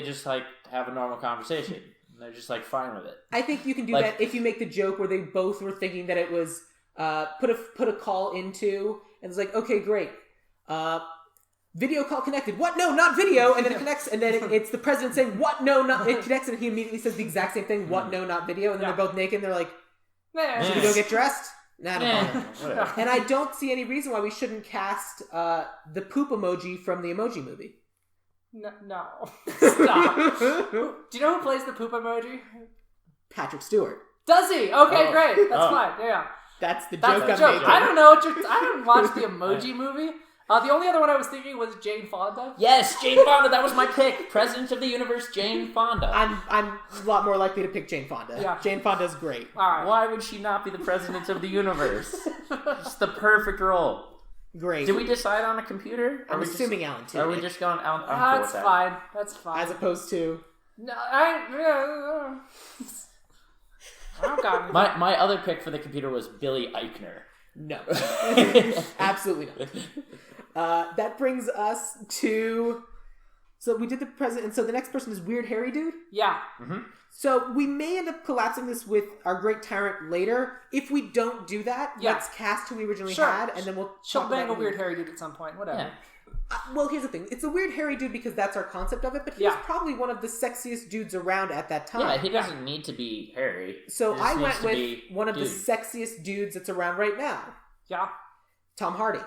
just have a normal conversation. They're just like fine with it. I think you can do that if you make the joke where they both were thinking that it was put a call into, and it's like, okay, great, video call connected. What? No, not video. And then it connects, and then it's the president saying, what? No, not. It connects, and he immediately says the exact same thing. What? No, not video. And then they're both naked. And they're like, should we go get dressed? Nah, no. And I don't see any reason why we shouldn't cast the poop emoji from the Emoji Movie. No. Stop. Do you know who plays the poop emoji? Patrick Stewart. Does he? Okay, great. That's fine. Yeah. That's the joke I'm making. I don't know. I didn't watch the Emoji Movie. The only other one I was thinking was Jane Fonda. Yes, Jane Fonda. That was my pick. President of the Universe, Jane Fonda. I'm a lot more likely to pick Jane Fonda. Yeah. Jane Fonda's great. All right. Why would she not be the president of the universe? It's the perfect role. Great. Did we decide on a computer? I'm assuming Alan Tudyk. Are we just going Alan? That's fine. That's fine. As opposed to... No, I don't got anything. My other pick for the computer was Billy Eichner. No. Absolutely not. That brings us to... So we did the president, and so the next person is Weird Hairy Dude? Yeah. Mm-hmm. So we may end up collapsing this with our Great Tyrant later. If we don't do that, let's cast who we originally had, and then we'll She'll bang a Weird Hairy Dude at some point, whatever. Yeah. Well, here's the thing. It's a Weird Hairy Dude because that's our concept of it, but he's probably one of the sexiest dudes around at that time. Yeah, he doesn't need to be hairy. So He just I needs went to with be one of the dude. sexiest dudes that's around right now. Yeah. Tom Hardy.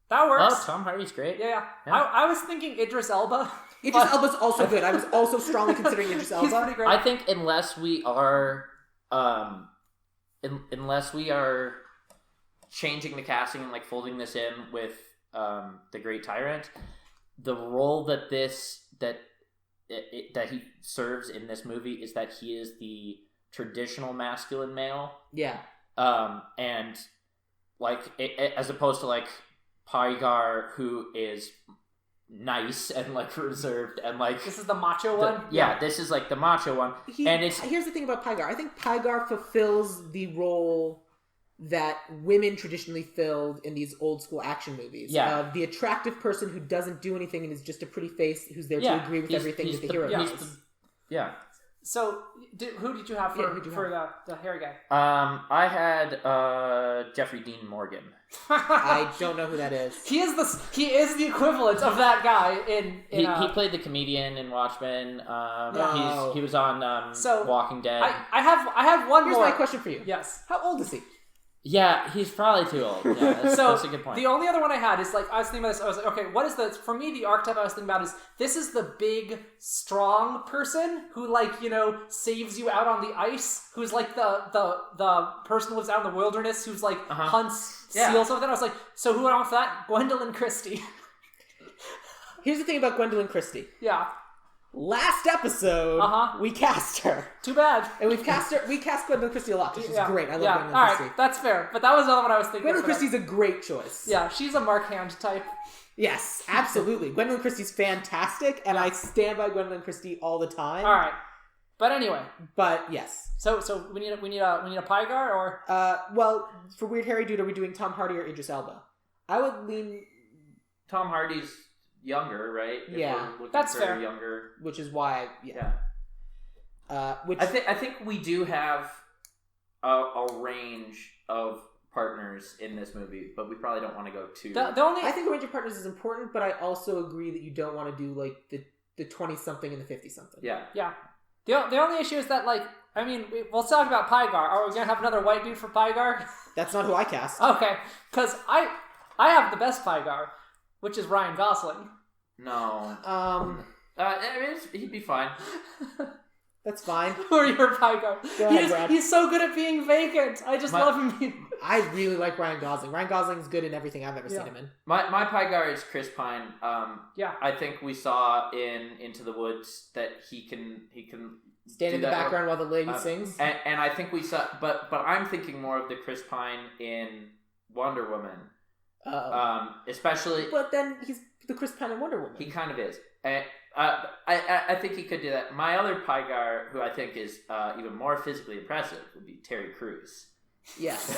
That works. Oh, Tom Hardy's great. Yeah. Yeah. I was thinking Idris Elba. Idris Elba's also good. I was also strongly considering Idris Elba. He's pretty great. I think unless we are changing the casting and like folding this in with the Great Tyrant, the role that he serves in this movie is that he is the traditional masculine male. Yeah. And like as opposed to like Pygar, who is nice and like reserved and like this is the macho one. Yeah, this is like the macho one. Here's the thing about Pygar. I think Pygar fulfills the role that women traditionally filled in these old school action movies. Yeah. The attractive person who doesn't do anything and is just a pretty face who's there to agree with everything that the hero does. Yeah. So, who did you have for the hairy guy? I had Jeffrey Dean Morgan. I don't know who that is. He is the equivalent of that guy in he played the comedian in Watchmen. He was on Walking Dead. I have one Here's more. my question for you. Yes. How old is he? Yeah, he's probably too old. Yeah, that's a good point. The only other one I had is like I was thinking about this. I was like, okay, what is the for me the archetype I was thinking about is this is the big strong person who like saves you out on the ice, who's like the person who lives out in the wilderness who's like hunts seals over there. I was like, so who went on for that? Gwendolyn Christie. Here's the thing about Gwendolyn Christie. Yeah. Last episode, we cast her. Too bad. And we cast Gwendolyn Christie a lot. She's great. I love Gwendolyn all Christie. Right, that's fair. But that was the other one I was thinking. Gwendolyn Christie's a great choice. Yeah, she's a Mark Hand type. Yes, absolutely. Gwendolyn Christie's fantastic, and I stand by Gwendolyn Christie all the time. All right, but anyway. But yes. So we need a Pygar or well, for Weird Hairy Dude, are we doing Tom Hardy or Idris Elba? I would lean Tom Hardy's younger, right? That's fair. Younger, which is why, which I think we do have a range of partners in this movie, but we probably don't want to go too. I think a range of partners is important, but I also agree that you don't want to do like the 20-something and the 50-something. Yeah. The only issue is that like we'll talk about Pygar. Are we gonna have another white dude for Pygar? That's not who I cast. Okay, because I have the best Pygar, which is Ryan Gosling. No. He'd be fine. That's fine. Or your Pygar. Go ahead, Brad. He's so good at being vacant. I just love him. I really like Ryan Gosling. Ryan Gosling's good in everything I've ever seen him in. My Pygar is Chris Pine. Yeah. I think we saw in Into the Woods that he can stand in the background while the lady sings. And I think we saw, but I'm thinking more of the Chris Pine in Wonder Woman. Especially. But then he's the Chris Pine in Wonder Woman. He kind of is. I think he could do that. My other Pygar, who I think is even more physically impressive, would be Terry Crews. Yes.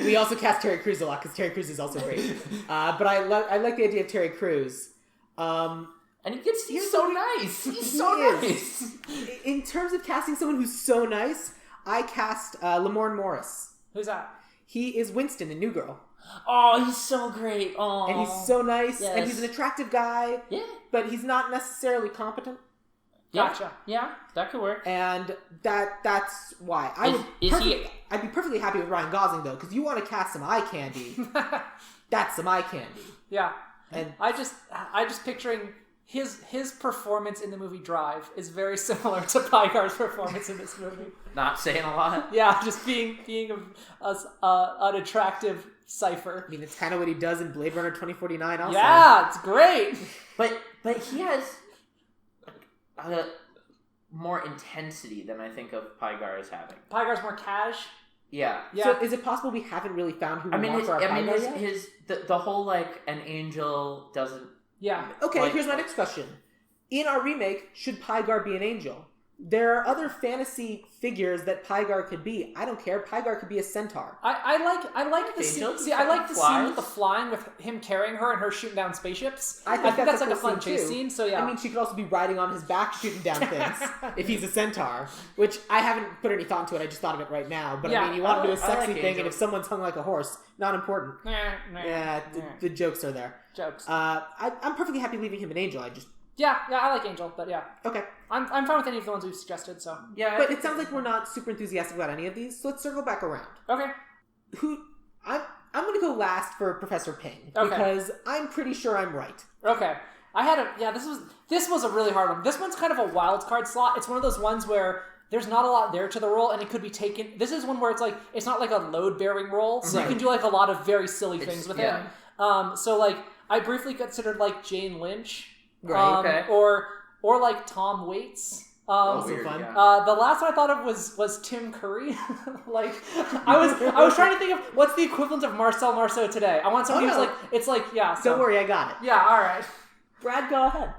We also cast Terry Crews a lot because Terry Crews is also great. But I like the idea of Terry Crews. And he's so nice. He's so nice. In terms of casting someone who's so nice, I cast Lamorne Morris. Who's that? He is Winston in New Girl. Oh, he's so great. Oh, and he's so nice. Yes. And he's an attractive guy. Yeah. But he's not necessarily competent. Gotcha. Yeah, that could work. And that's why. I'd be perfectly happy with Ryan Gosling, though, because you want to cast some eye candy. That's some eye candy. Yeah. And I just picturing his performance in the movie Drive is very similar to Pygar's performance in this movie. Not saying a lot. Yeah, just being an attractive cipher. I mean, it's kind of what he does in Blade Runner 2049 also. Yeah, it's great. But he has more intensity than I think of Pygar as having. Pygar's more cash. Yeah. So is it possible we haven't really found who we want for our Pygar yet? The whole like an angel doesn't. Yeah. Okay, here's my next question. In our remake, should Pygar be an angel? There are other fantasy figures that Pygar could be. I don't care. Pygar could be a centaur. I like the scene. See, I like the scene with the flying, with him carrying her and her shooting down spaceships. I think that's like a fun chase scene. So yeah. I mean, she could also be riding on his back, shooting down things if he's a centaur. Which I haven't put any thought into it. I just thought of it right now. But I mean, you want to do a sexy thing, and if someone's hung like a horse, not important. The jokes are there. Jokes. I'm perfectly happy leaving him an angel. Yeah, I like Angel, but yeah. Okay. I'm fine with any of the ones we've suggested, so. Yeah. But it sounds like we're not super enthusiastic about any of these, so let's circle back around. Okay. I'm going to go last for Professor Ping, because I'm pretty sure I'm right. Okay. This was a really hard one. This one's kind of a wild card slot. It's one of those ones where there's not a lot there to the role, and it could be taken. This is one where it's like, it's not like a load-bearing role, so you can do like a lot of very silly things with it. So like, I briefly considered like Jane Lynch. Right. Or like Tom Waits. Weird, fun. The last one I thought of was Tim Curry. Like I was trying to think of what's the equivalent of Marcel Marceau today. I want somebody who's like So, don't worry, I got it. Yeah, all right. Brad, go ahead.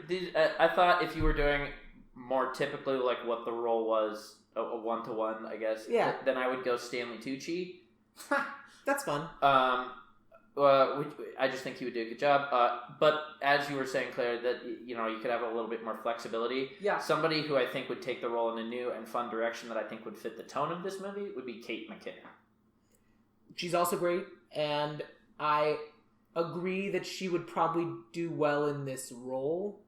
These. I thought if you were doing more typically like what the role was, a 1-to-1, I guess. Yeah. Then I would go Stanley Tucci. That's fun. I just think he would do a good job. But as you were saying, Claire, that you could have a little bit more flexibility. Yeah. Somebody who I think would take the role in a new and fun direction that I think would fit the tone of this movie would be Kate McKinnon. She's also great, and I agree that she would probably do well in this role.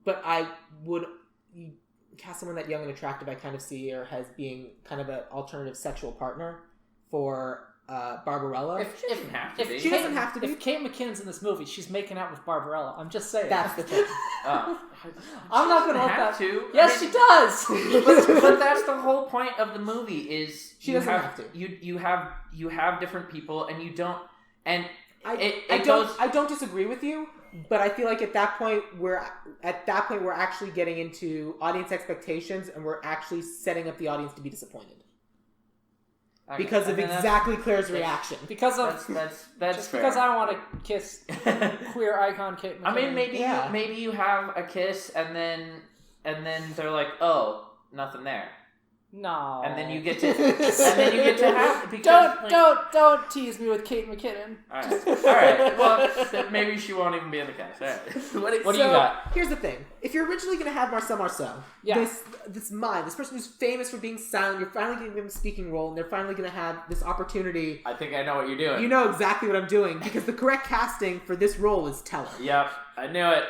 But I would cast someone that young and attractive. I kind of see her as being kind of an alternative sexual partner for Barbarella. She doesn't have to be. If Kate McKinnon's in this movie, she's making out with Barbarella. I'm just saying. That's the thing. I'm not going to let that. To. Yes, she does. but that's the whole point of the movie. Is she doesn't have to. You have different people, and you don't. And I don't disagree with you, but I feel like at that point we're actually getting into audience expectations, and we're actually setting up the audience to be disappointed. Because of exactly Claire's reaction. Because of that's just fair. because I want to kiss queer icon Kate McKinnon. I mean, maybe you have a kiss and then they're like, oh, nothing there. No. And then you get to have because, don't tease me with Kate McKinnon. All right. Well, then maybe she won't even be in the cast. All right. What do you got? Here's the thing: if you're originally going to have Marcel Marceau, this person who's famous for being silent, you're finally giving him a speaking role, and they're finally going to have this opportunity. I think I know what you're doing. You know exactly what I'm doing because the correct casting for this role is Teller. Yep, I knew it.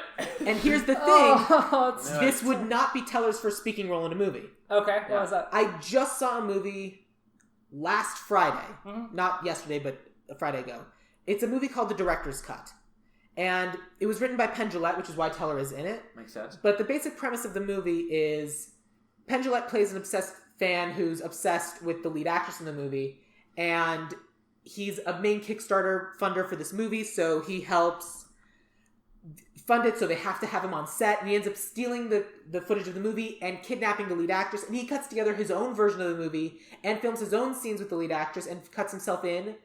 And here's the thing: this would not be Teller's first speaking role in a movie. Okay, what was that? I just saw a movie last Friday. Not yesterday, but a Friday ago. It's a movie called The Director's Cut. And it was written by Penn Jillette, which is why Teller is in it. Makes sense. But the basic premise of the movie is Penn Jillette plays an obsessed fan who's obsessed with the lead actress in the movie. And he's a main Kickstarter funder for this movie, so he helps fund it, so they have to have him on set, and he ends up stealing the footage of the movie and kidnapping the lead actress, and he cuts together his own version of the movie and films his own scenes with the lead actress and cuts himself in.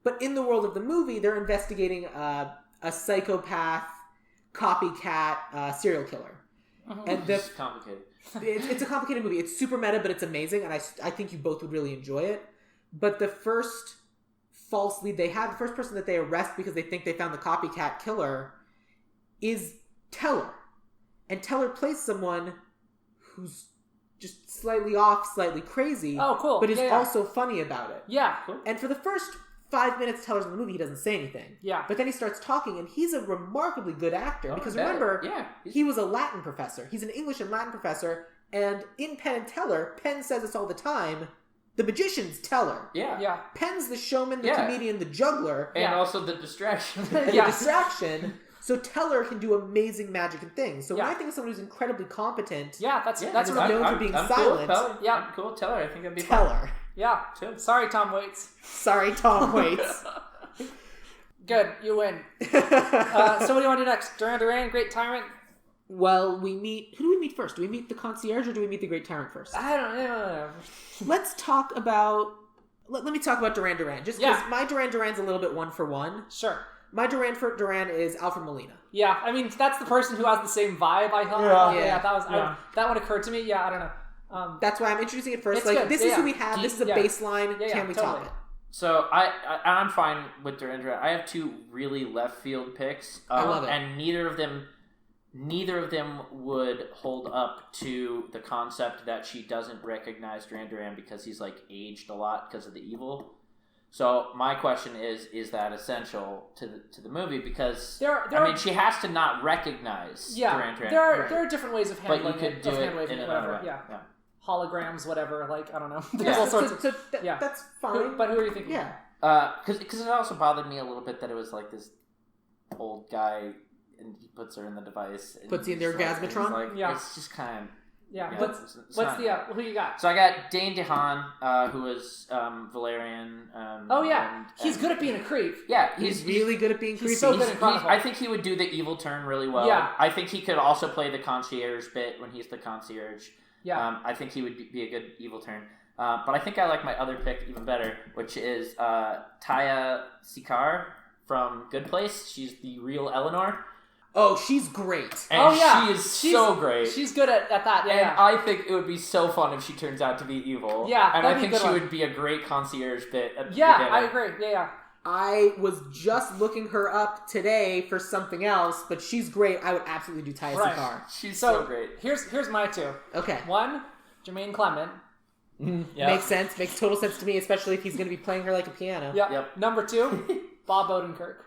But in the world of the movie, they're investigating a psychopath, copycat, serial killer. And it's complicated. It's a complicated movie. It's super meta, but it's amazing, and I think you both would really enjoy it. But the first false lead they have, the first person that they arrest because they think they found the copycat killer, is Teller. And Teller plays someone who's just slightly off, slightly crazy. Oh, cool. But is also funny about it. Yeah. Cool. And for the first 5 minutes Teller's in the movie, he doesn't say anything. Yeah. But then he starts talking, and he's a remarkably good actor. Because remember, he was a Latin professor. He's an English and Latin professor. And in Penn and Teller, Penn says this all the time, the magician's Teller. Yeah. Penn's the showman, the comedian, the juggler. And also the distraction. The distraction. So Teller can do amazing magic and things. So when I think of someone who's incredibly competent, that's known for being silent. Cool. I'm cool. Teller, I think that'd be Teller. Fun. Yeah. Sorry, Tom Waits. Sorry, Tom Waits. Good, you win. So what do you want to do next? Duran Duran, Great Tyrant? Well, who do we meet first? Do we meet the concierge or do we meet the Great Tyrant first? I don't know. Let's talk about... Let me talk about Duran Duran. Just because my Duran Duran's a little bit one for one. Sure. My Duran is Alfred Molina. Yeah, I mean, that's the person who has the same vibe, I thought. That one occurred to me. Yeah, I don't know. That's why I'm introducing it first. It's like, good. this is who we have. This is a baseline. Can we top it? So I'm fine with Duran Duran. I have two really left field picks. I love it. And neither of them would hold up to the concept that she doesn't recognize Duran Duran because he's like aged a lot because of the evil. So my question is that essential to the movie? Because she has to not recognize Duran Duran. There are different ways of handling but you could do it in another way. Yeah. Holograms, whatever. Like, I don't know. There's all sorts of... That's fine. But who are you thinking? Yeah. Because it also bothered me a little bit that it was like this old guy and he puts her in the device. And puts you in the orgasmatron? It's just kind of... Yeah, who you got? So I got Dane DeHaan, who was Valerian. He's good at being a creep. Yeah, he's really good at being creepy. He's so good at Chronicle. I think he would do the evil turn really well. Yeah. I think he could also play the concierge bit when he's the concierge. Yeah. I think he would be a good evil turn. But I think I like my other pick even better, which is Taya Sikar from Good Place. She's the real Eleanor. Oh, she's great. And she's so great. She's good at that. Yeah, and I think it would be so fun if she turns out to be evil. Yeah, and I think she would be a great concierge bit at the beginning. I agree. Yeah. I was just looking her up today for something else, but she's great. I would absolutely do Taya Sikar. She's so great. Here's my two. Okay. One, Jermaine Clement. Makes sense. Makes total sense to me, especially if he's going to be playing her like a piano. Yep. Number two, Bob Odenkirk.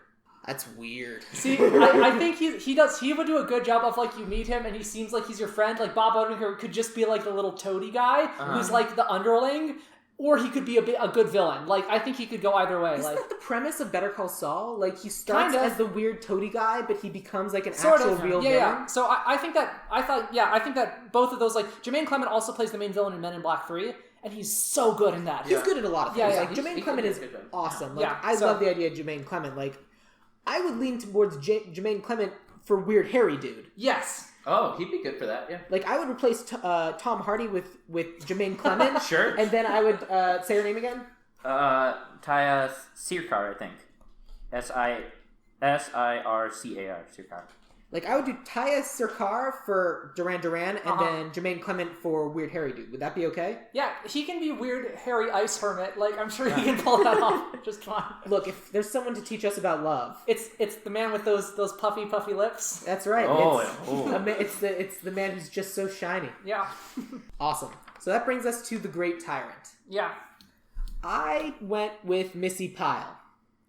That's weird. See, I think he would do a good job of, like, you meet him and he seems like he's your friend. Like, Bob Odenkirk could just be like the little toady guy who's like the underling, or he could be a good villain. Like, I think he could go either way. Isn't like, that the premise of Better Call Saul? Like, he starts as the weird toady guy, but he becomes like an actual real villain. Yeah. So I think that both of those, like, Jermaine Clement also plays the main villain in Men in Black 3. And he's so good in that. He's good at a lot of things. Yeah. Like, Jermaine Clement is awesome. Like, I so, love the idea of Jermaine Clement. Like, I would lean towards Jermaine Clement for Weird Harry Dude. Yes. Oh, he'd be good for that, yeah. Like, I would replace Tom Hardy with Jermaine Clement. Sure. And then I would, say her name again? Taya Sikar, I think. Sircar, Sikar. Like, I would do Taya Sikar for Duran Duran and then Jermaine Clement for Weird Harry Dude. Would that be okay? Yeah, he can be Weird Harry Ice Hermit. Like, I'm sure he can pull that off just fine. Look, if there's someone to teach us about love, it's the man with those puffy lips. That's right. Oh, it's the man who's just so shiny. Yeah. Awesome. So that brings us to the Great Tyrant. Yeah. I went with Missy Pyle.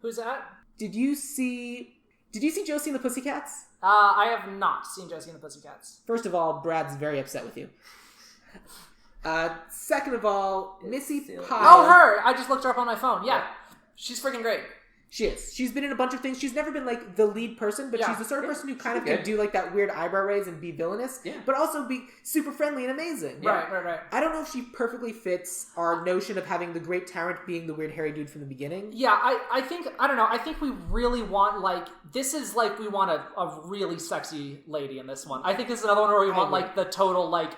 Who's that? Did you see Josie and the Pussycats? I have not seen Josie and the Pussycats. First of all, Brad's very upset with you. Second of all, Missy Pyle. Oh, her! I just looked her up on my phone. Yeah. She's freaking great. She is. She's been in a bunch of things. She's never been, like, the lead person, but she's the sort of person who kind of can do, like, that weird eyebrow raise and be villainous, but also be super friendly and amazing. Right. I don't know if she perfectly fits our notion of having the Great Tyrant being the Weird Harry Dude from the beginning. Yeah, I think we really want, like, this is, like, we want a really sexy lady in this one. I think this is another one where we want, like, the total, like,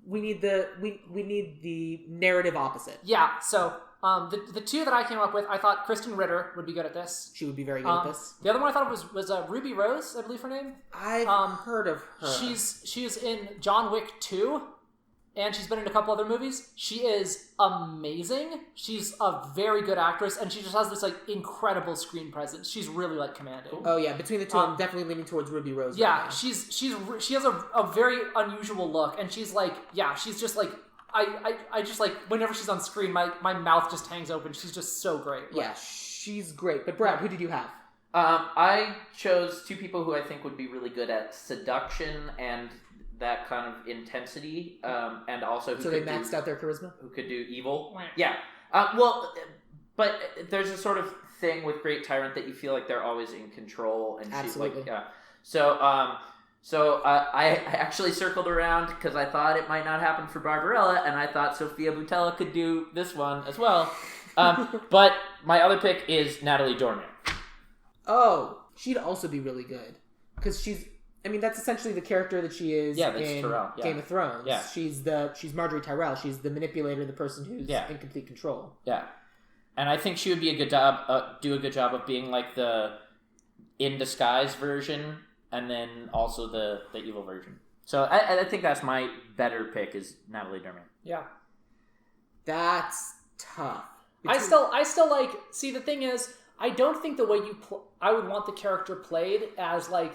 we need the narrative opposite. Yeah, so... the two that I came up with, I thought Kristen Ritter would be good at this. She would be very good at this. The other one I thought was Ruby Rose, I believe her name. I've heard of her. She's in John Wick 2, and she's been in a couple other movies. She is amazing. She's a very good actress, and she just has this, like, incredible screen presence. She's really, like, commanding. Oh yeah, between the two, I'm definitely leaning towards Ruby Rose. Yeah, right she has a very unusual look, and she's like, she's just like. I just, like, whenever she's on screen, my mouth just hangs open. She's just so great. Yeah, she's great. But Brad, who did you have? I chose two people who I think would be really good at seduction and that kind of intensity, and also so they maxed out their charisma? Who could do evil. Yeah. But there's a sort of thing with Great Tyrant that you feel like they're always in control. And absolutely. So I actually circled around because I thought it might not happen for Barbarella, and I thought Sofia Boutella could do this one as well. But my other pick is Natalie Dormer. Oh, she'd also be really good because she's I mean, that's essentially the character that she is in Tyrell. Yeah. Game of Thrones. Yeah. She's Marjorie Tyrell. She's the manipulator, the person who's in complete control. Yeah. And I think she would be do a good job of being like the in disguise version, and then also the evil version. So I think that's my better pick is Natalie Dormer. Yeah. That's tough. I still like. See, the thing is, I don't think the way I would want the character played as like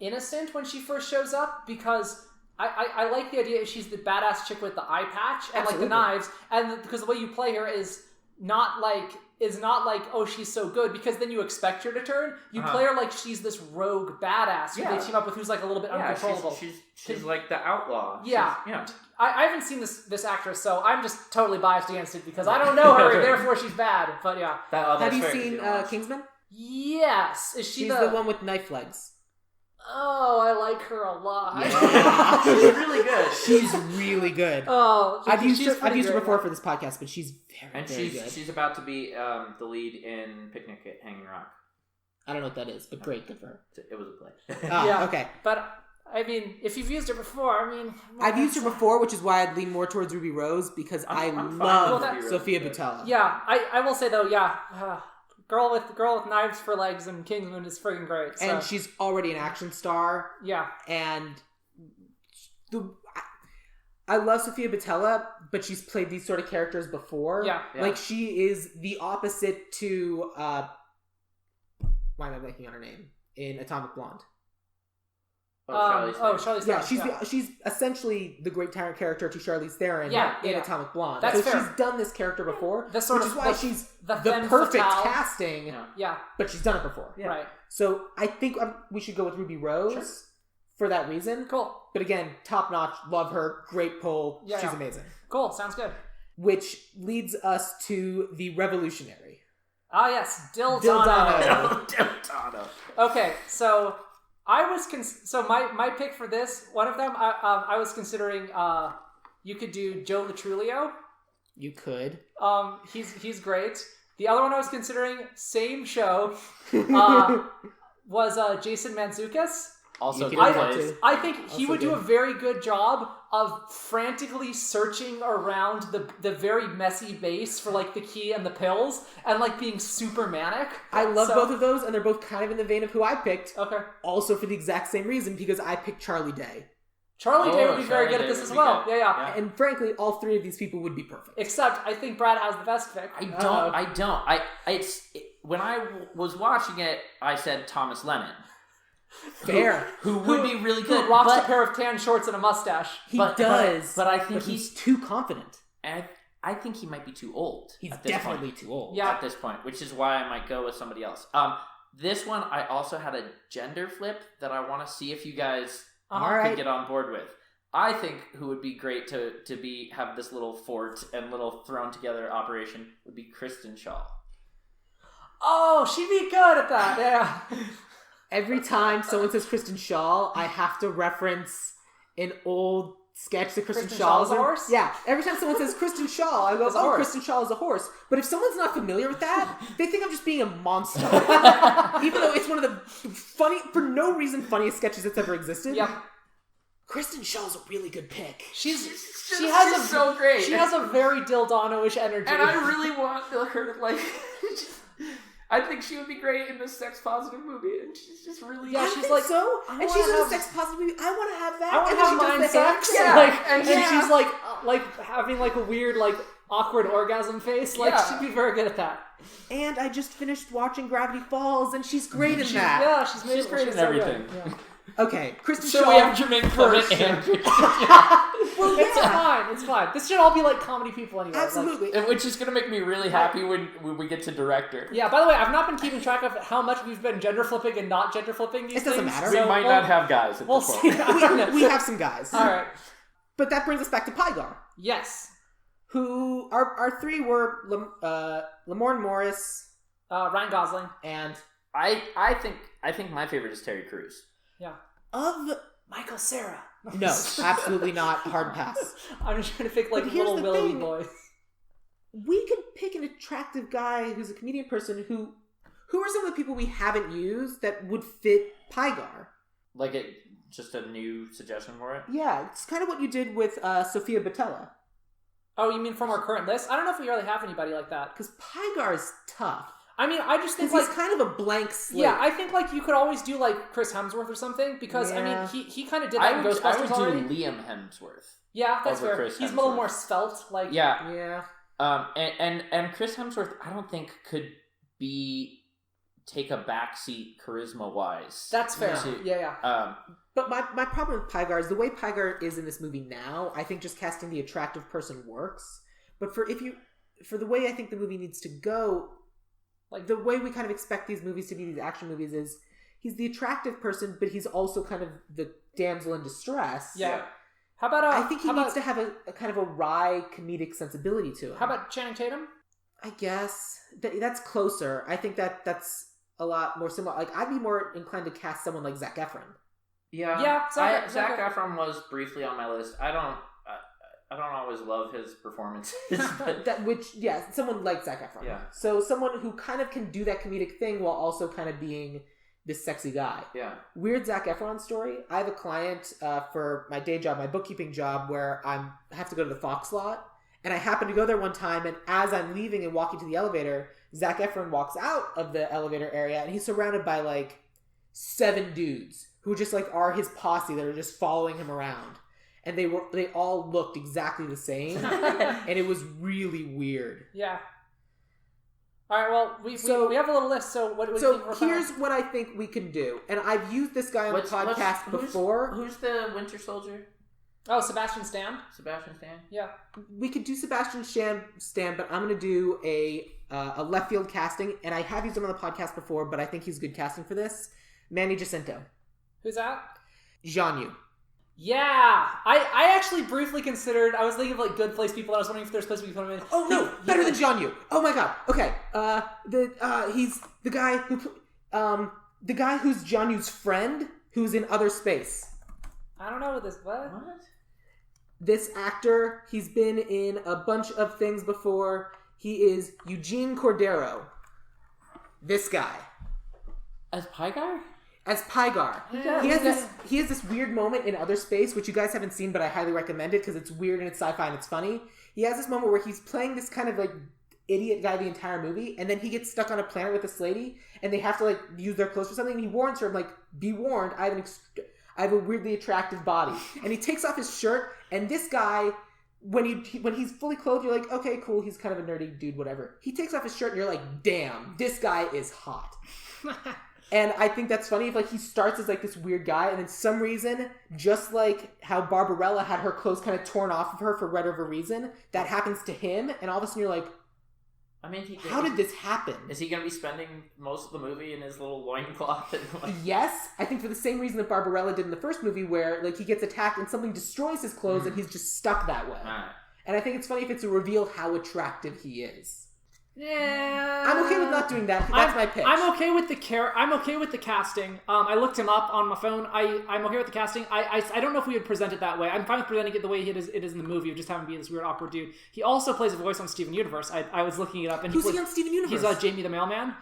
innocent when she first shows up, because I like the idea she's the badass chick with the eye patch and like the knives, and because the way you play her is not like oh she's so good, because then you expect her to turn. You play her like she's this rogue badass who they team up with, who's like a little bit uncontrollable. She's like the outlaw. Yeah. I haven't seen this actress, so I'm just totally biased against it because I don't know her, and therefore she's bad. But yeah. Have you seen Kingsman? Yes. Is she She's the one with knife legs. Oh, I like her a lot. Yeah. She's really good. She's really good. Oh, I've used her before for this podcast, but she's very good. She's about to be the lead in Picnic at Hanging Rock. I don't know what that is, but great, good for her. It was a play. Yeah, okay. But I mean, if you've used her before, I've used her before, which is why I'd lean more towards Ruby Rose, because I love Sophia Boutella. Yeah, I will say though, girl with knives for legs and Kingsman is friggin' great. So. And she's already an action star. Yeah. And I love Sophia Boutella, but she's played these sort of characters before. Yeah. Like, she is the opposite to... why am I blanking on her name? In Atomic Blonde. Charlize Theron. Yeah, she's essentially the Great Tyrant character to Charlize Theron in Atomic Blonde. That's fair. She's done this character before, which is why she's the femme perfect fatale. casting. Yeah. But she's done it before. Yeah. Right. So I think we should go with Ruby Rose for that reason. Cool. But again, top notch, love her, great pull. Yeah, she's amazing. Cool, sounds good. Which leads us to the Revolutionary. Ah, yes, Dil Dano. Okay, so I was my pick for this, one of them, I was considering you could do Joe Latrulio. You could. He's great. The other one I was considering, same show, was Jason Mantzoukas. Also, I think he would do a very good job of frantically searching around the very messy base for like the key and the pills, and like being super manic. I love both of those, and they're both kind of in the vein of who I picked. Okay. Also for the exact same reason, because I picked Charlie Day. Charlie Day would be very good at this as well. Yeah. And frankly, all three of these people would be perfect. Except I think Brad has the best pick. I don't. When I was watching it, I said Thomas Lennon. Fair. Who would be really good. Who rocks a pair of tan shorts and a mustache. He does. But I think he's too confident. And I think he might be too old. He's definitely too old. Yeah. At this point, which is why I might go with somebody else. This one, I also had a gender flip that I want to see if you guys could get on board with. I think who would be great to have this little fort and little thrown together operation would be Kristen Shaw. Oh, she'd be good at that. Yeah. Every time someone says Kristen Shaw, I have to reference an old sketch that Kristen Shaw is a horse? Yeah. Every time someone says Kristen Shaw, I go, Kristen Shaw is a horse. But if someone's not familiar with that, they think I'm just being a monster. Even though it's one of the for no reason, funniest sketches that's ever existed. Yep. Kristen Shaw's a really good pick. She's so great. She has a very Dildano-ish energy. And I really want her to like... I think she would be great in this sex-positive movie, and she's just really... Yeah, she's like... so? And she's in a sex-positive movie. I want to have that. I want to have mine sex. Yeah. And she's like having like a weird, like, awkward orgasm face. Like, she'd be very good at that. And I just finished watching Gravity Falls, and she's great in that. Yeah, she's great in everything. Yeah. Okay, Kristen Shaw. So we have Jermaine Clement and Kristen. Well, It's fine. This should all be like comedy people anyway. Absolutely. Which is going to make me really happy when we get to director. Yeah, by the way, I've not been keeping track of how much we've been gender flipping and not gender flipping these things. It doesn't matter. We might not have guys at we'll this see. point. We have some guys. All right. But that brings us back to Pygar. Yes. Who, our three were Lamorne Morris, Ryan Gosling, and... I think my favorite is Terry Crews. Yeah. Of Michael Cera. No, absolutely not. Hard pass. I'm just trying to pick like little willowy boys. We could pick an attractive guy who's a comedian person who are some of the people we haven't used that would fit Pygar? Like just a new suggestion for it? Yeah, it's kind of what you did with Sofia Boutella. Oh, you mean from our current list? I don't know if we really have anybody like that. Because Pygar's tough. I mean, I just think he's kind of a blank slate. Yeah, I think like you could always do like Chris Hemsworth or something because I mean he kind of did that in Ghostbusters already. I would do Liam Hemsworth. Yeah, that's fair. Chris He's Hemsworth. a little more svelte. Like yeah. And Chris Hemsworth, I don't think could take a backseat charisma wise. That's fair. Yeah. But my problem with Pygar is the way Pygar is in this movie now. I think just casting the attractive person works. But for the way I think the movie needs to go, like the way we kind of expect these movies to be, these action movies, is he's the attractive person, but he's also kind of the damsel in distress. Yeah. How about I think he needs to have a kind of a wry comedic sensibility to him. How about Channing Tatum? I guess that's closer. I think that's a lot more similar. Like I'd be more inclined to cast someone like Zac Efron. Yeah. Zac Efron was briefly on my list. I don't always love his performances. But someone like Zac Efron. Yeah. So someone who kind of can do that comedic thing while also kind of being this sexy guy. Yeah. Weird Zac Efron story. I have a client for my day job, my bookkeeping job, where I have to go to the Fox lot. And I happened to go there one time, and as I'm leaving and walking to the elevator, Zac Efron walks out of the elevator area, and he's surrounded by, like, 7 dudes who just, like, are his posse that are just following him around. And they all looked exactly the same, and it was really weird. Yeah. All right, well, we have a little list, so what do you think? So here's what I think we can do. And I've used this guy on the podcast before. Who's the Winter Soldier? Oh, Sebastian Stan? Sebastian Stan? Yeah. We could do Sebastian Stan, but I'm going to do a left field casting, and I have used him on the podcast before, but I think he's good casting for this. Manny Jacinto. Who's that? Jean Yu. Yeah! I actually briefly considered, I was thinking of like Good Place people, and I was wondering if they're supposed to be put him in. Oh no! Better than Jean Yu! Oh my god! Okay, he's the guy who's Jean Yu's friend, who's in Other Space. I don't know what this, what? This actor, he's been in a bunch of things before. He is Eugene Cordero. This guy. As Pygar? As Pygar. He has this weird moment in Other Space, which you guys haven't seen, but I highly recommend it because it's weird and it's sci-fi and it's funny. He has this moment where he's playing this kind of like idiot guy the entire movie, and then he gets stuck on a planet with this lady, and they have to like use their clothes for something, and he warns her, like, be warned, I have a weirdly attractive body. And he takes off his shirt, and this guy, when he's fully clothed, you're like, okay, cool, he's kind of a nerdy dude, whatever. He takes off his shirt, and you're like, damn, this guy is hot. And I think that's funny. If like he starts as like this weird guy, and then some reason, just like how Barbarella had her clothes kind of torn off of her for whatever reason, that happens to him, and all of a sudden you're like, I mean, how did this happen? Is he going to be spending most of the movie in his little loincloth? Yes, I think for the same reason that Barbarella did in the first movie, where like he gets attacked and something destroys his clothes, and he's just stuck that way. And I think it's funny if it's a reveal how attractive he is. Yeah, I'm okay with not doing that. That's my pitch. I'm okay with the casting. I looked him up on my phone. I'm okay with the casting. I don't know if we would present it that way. I'm fine with presenting it the way it is in the movie, of just having to be this weird awkward dude. He also plays a voice on Steven Universe. I was looking it up, and who's he on Steven Universe? He's Jamie the Mailman.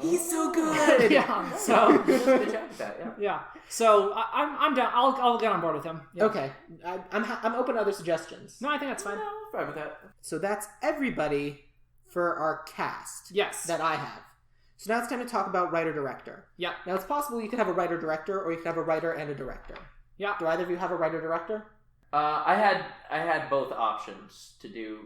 He's so good. Yeah. So good job with that. Yeah. So I'm down. I'll get on board with him. Yeah. Okay. I'm open to other suggestions. No, I think that's fine. No, I'm fine with that. So that's everybody for our cast. Yes. That I have. So now it's time to talk about writer-director. Yeah. Now it's possible you could have a writer-director, or you could have a writer and a director. Yeah. Do either of you have a writer-director? I had both options to do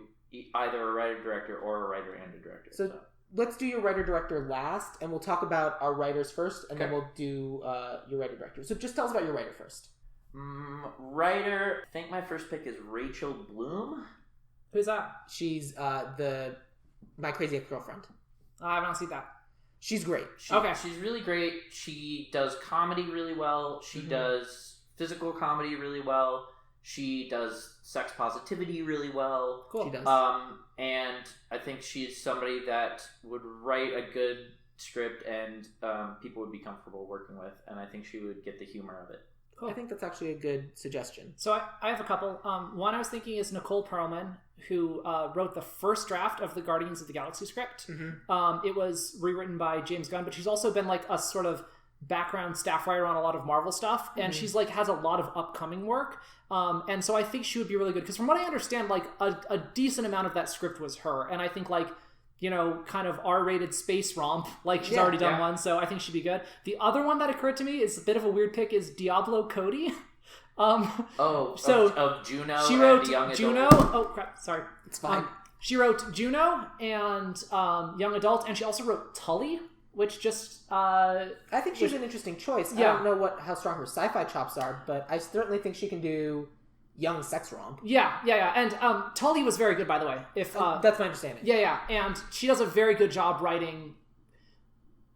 either a writer-director or a writer and a director. So let's do your writer-director last, and we'll talk about our writers first, and then we'll do your writer-director. So just tell us about your writer first. Writer, I think my first pick is Rachel Bloom. Who's that? She's My Crazy Ex-Girlfriend. I haven't seen that. She's great. She's really great. She does comedy really well. She does physical comedy really well. She does sex positivity really well. Cool. She does. And I think she's somebody that would write a good script and people would be comfortable working with. And I think she would get the humor of it. Cool. I think that's actually a good suggestion. So I have a couple. One I was thinking is Nicole Perlman, who wrote the first draft of the Guardians of the Galaxy script. It was rewritten by James Gunn, but she's also been like a sort of background staff writer on a lot of Marvel stuff, and she's like has a lot of upcoming work. And so I think she would be really good because from what I understand, like a decent amount of that script was her, and I think like kind of R-rated space romp, like she's already done one, so I think she'd be good. The other one that occurred to me is a bit of a weird pick is Diablo Cody. Of Juno. She wrote and the young Juno. adult. Oh crap! Sorry, It's fine. she wrote Juno and Young Adult, and she also wrote Tully, which just I think she's an interesting choice. Yeah. I don't know how strong her sci-fi chops are, but I certainly think she can do young sex romp. Yeah. And Tully was very good, by the way. If That's my understanding. Yeah, and she does a very good job writing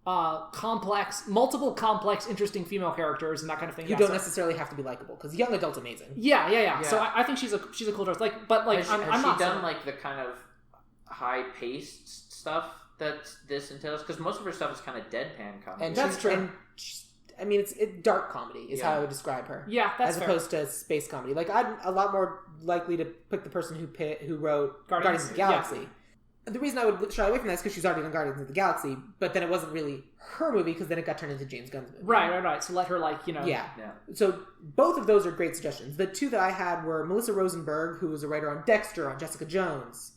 multiple complex, interesting female characters and that kind of thing. You don't necessarily have to be likable because young adult's amazing. Yeah. So I think she's a cool choice. Like, but like, Has I'm she not done like the kind of high-paced stuff that this entails? Because most of her stuff is kind of deadpan comedy. And That's true. And it's dark comedy is how I would describe her. Yeah, that's as fair. opposed to space comedy. Like I'm a lot more likely to pick the person who wrote Guardians of the Galaxy. Yeah. The reason I would shy away from that is because she's already done Guardians of the Galaxy, but then it wasn't really her movie because then it got turned into James Gunn's movie. Right. So let her Yeah. So both of those are great suggestions. The two that I had were Melissa Rosenberg, who was a writer on Dexter, on Jessica Jones,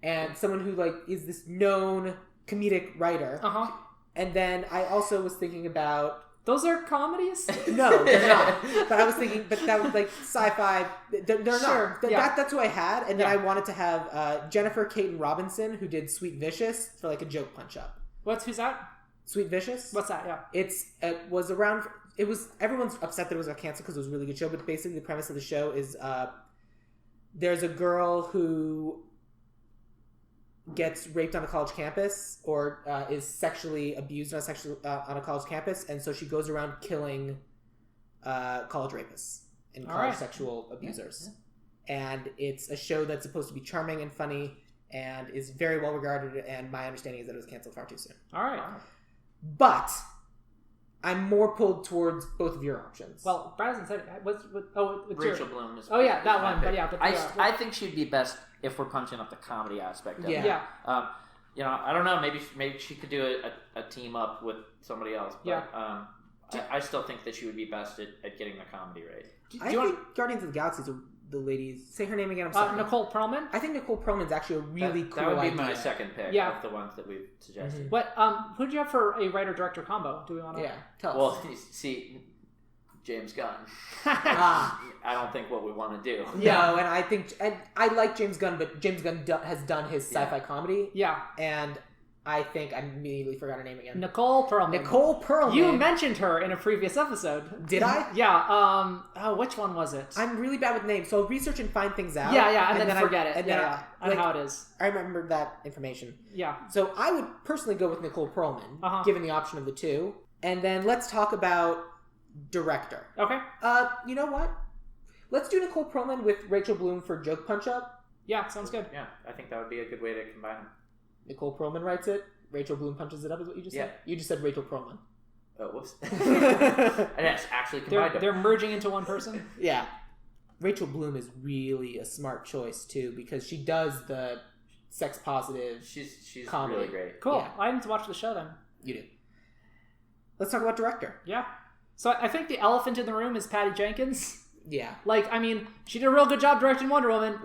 and someone who is this known comedic writer. And then I also was thinking about those are comedies. No, they're not. But I was thinking, that was like sci-fi. They're Sure, not. That's who I had, and then I wanted to have Jennifer Caton Robinson, who did Sweet Vicious for like a joke punch up. Who's that? Sweet Vicious. What's that? Yeah. It was around. It was everyone's upset that it was canceled because it was a really good show. But basically, the premise of the show is there's a girl who gets raped on a college campus or is sexually abused on a college campus, and so she goes around killing college rapists and college sexual abusers. And it's a show that's supposed to be charming and funny and is very well regarded, and my understanding is that it was canceled far too soon. All right. But I'm more pulled towards both of your options. Well, Brad hasn't said it. What's Rachel Bloom is. Oh yeah, that one. Pick. But I think she'd be best if we're punching up the comedy aspect of it. Yeah. I don't know. Maybe she could do a team up with somebody else. But, I still think that she would be best at getting the comedy right. I think Guardians of the Galaxy is the ladies. Say her name again. I'm sorry. Nicole Perlman. I think Nicole Perlman's actually a really cool That would be idea. my second pick of the ones that we've suggested. What? Who did you have for a writer-director combo? Do we want to? Yeah. Tell us. Well, see, James Gunn. Ah. I don't think what we want to do. No, and I like James Gunn, but James Gunn has done his sci-fi comedy. Yeah. And I think I immediately forgot her name again. Nicole Perlman. Nicole Perlman. You mentioned her in a previous episode. Did I? Yeah. Which one was it? I'm really bad with names, so I'll research and find things out. Yeah, and then forget it. And then I know how it is. I remember that information. Yeah. So I would personally go with Nicole Perlman, given the option of the two. And then let's talk about director. Okay. You know what? Let's do Nicole Perlman with Rachel Bloom for Joke Punch Up. Yeah, sounds good. Yeah, I think that would be a good way to combine them. Nicole Perlman writes it. Rachel Bloom punches it up, is what you just said? You just said Rachel Perlman. Oh, whoops. And it's actually combined them. They're merging into one person? Yeah. Rachel Bloom is really a smart choice, too, because she does the sex positive She's comedy. really great. Cool. Yeah. I need to watch the show then. You do. Let's talk about director. Yeah. So I think the elephant in the room is Patty Jenkins. Yeah. She did a real good job directing Wonder Woman.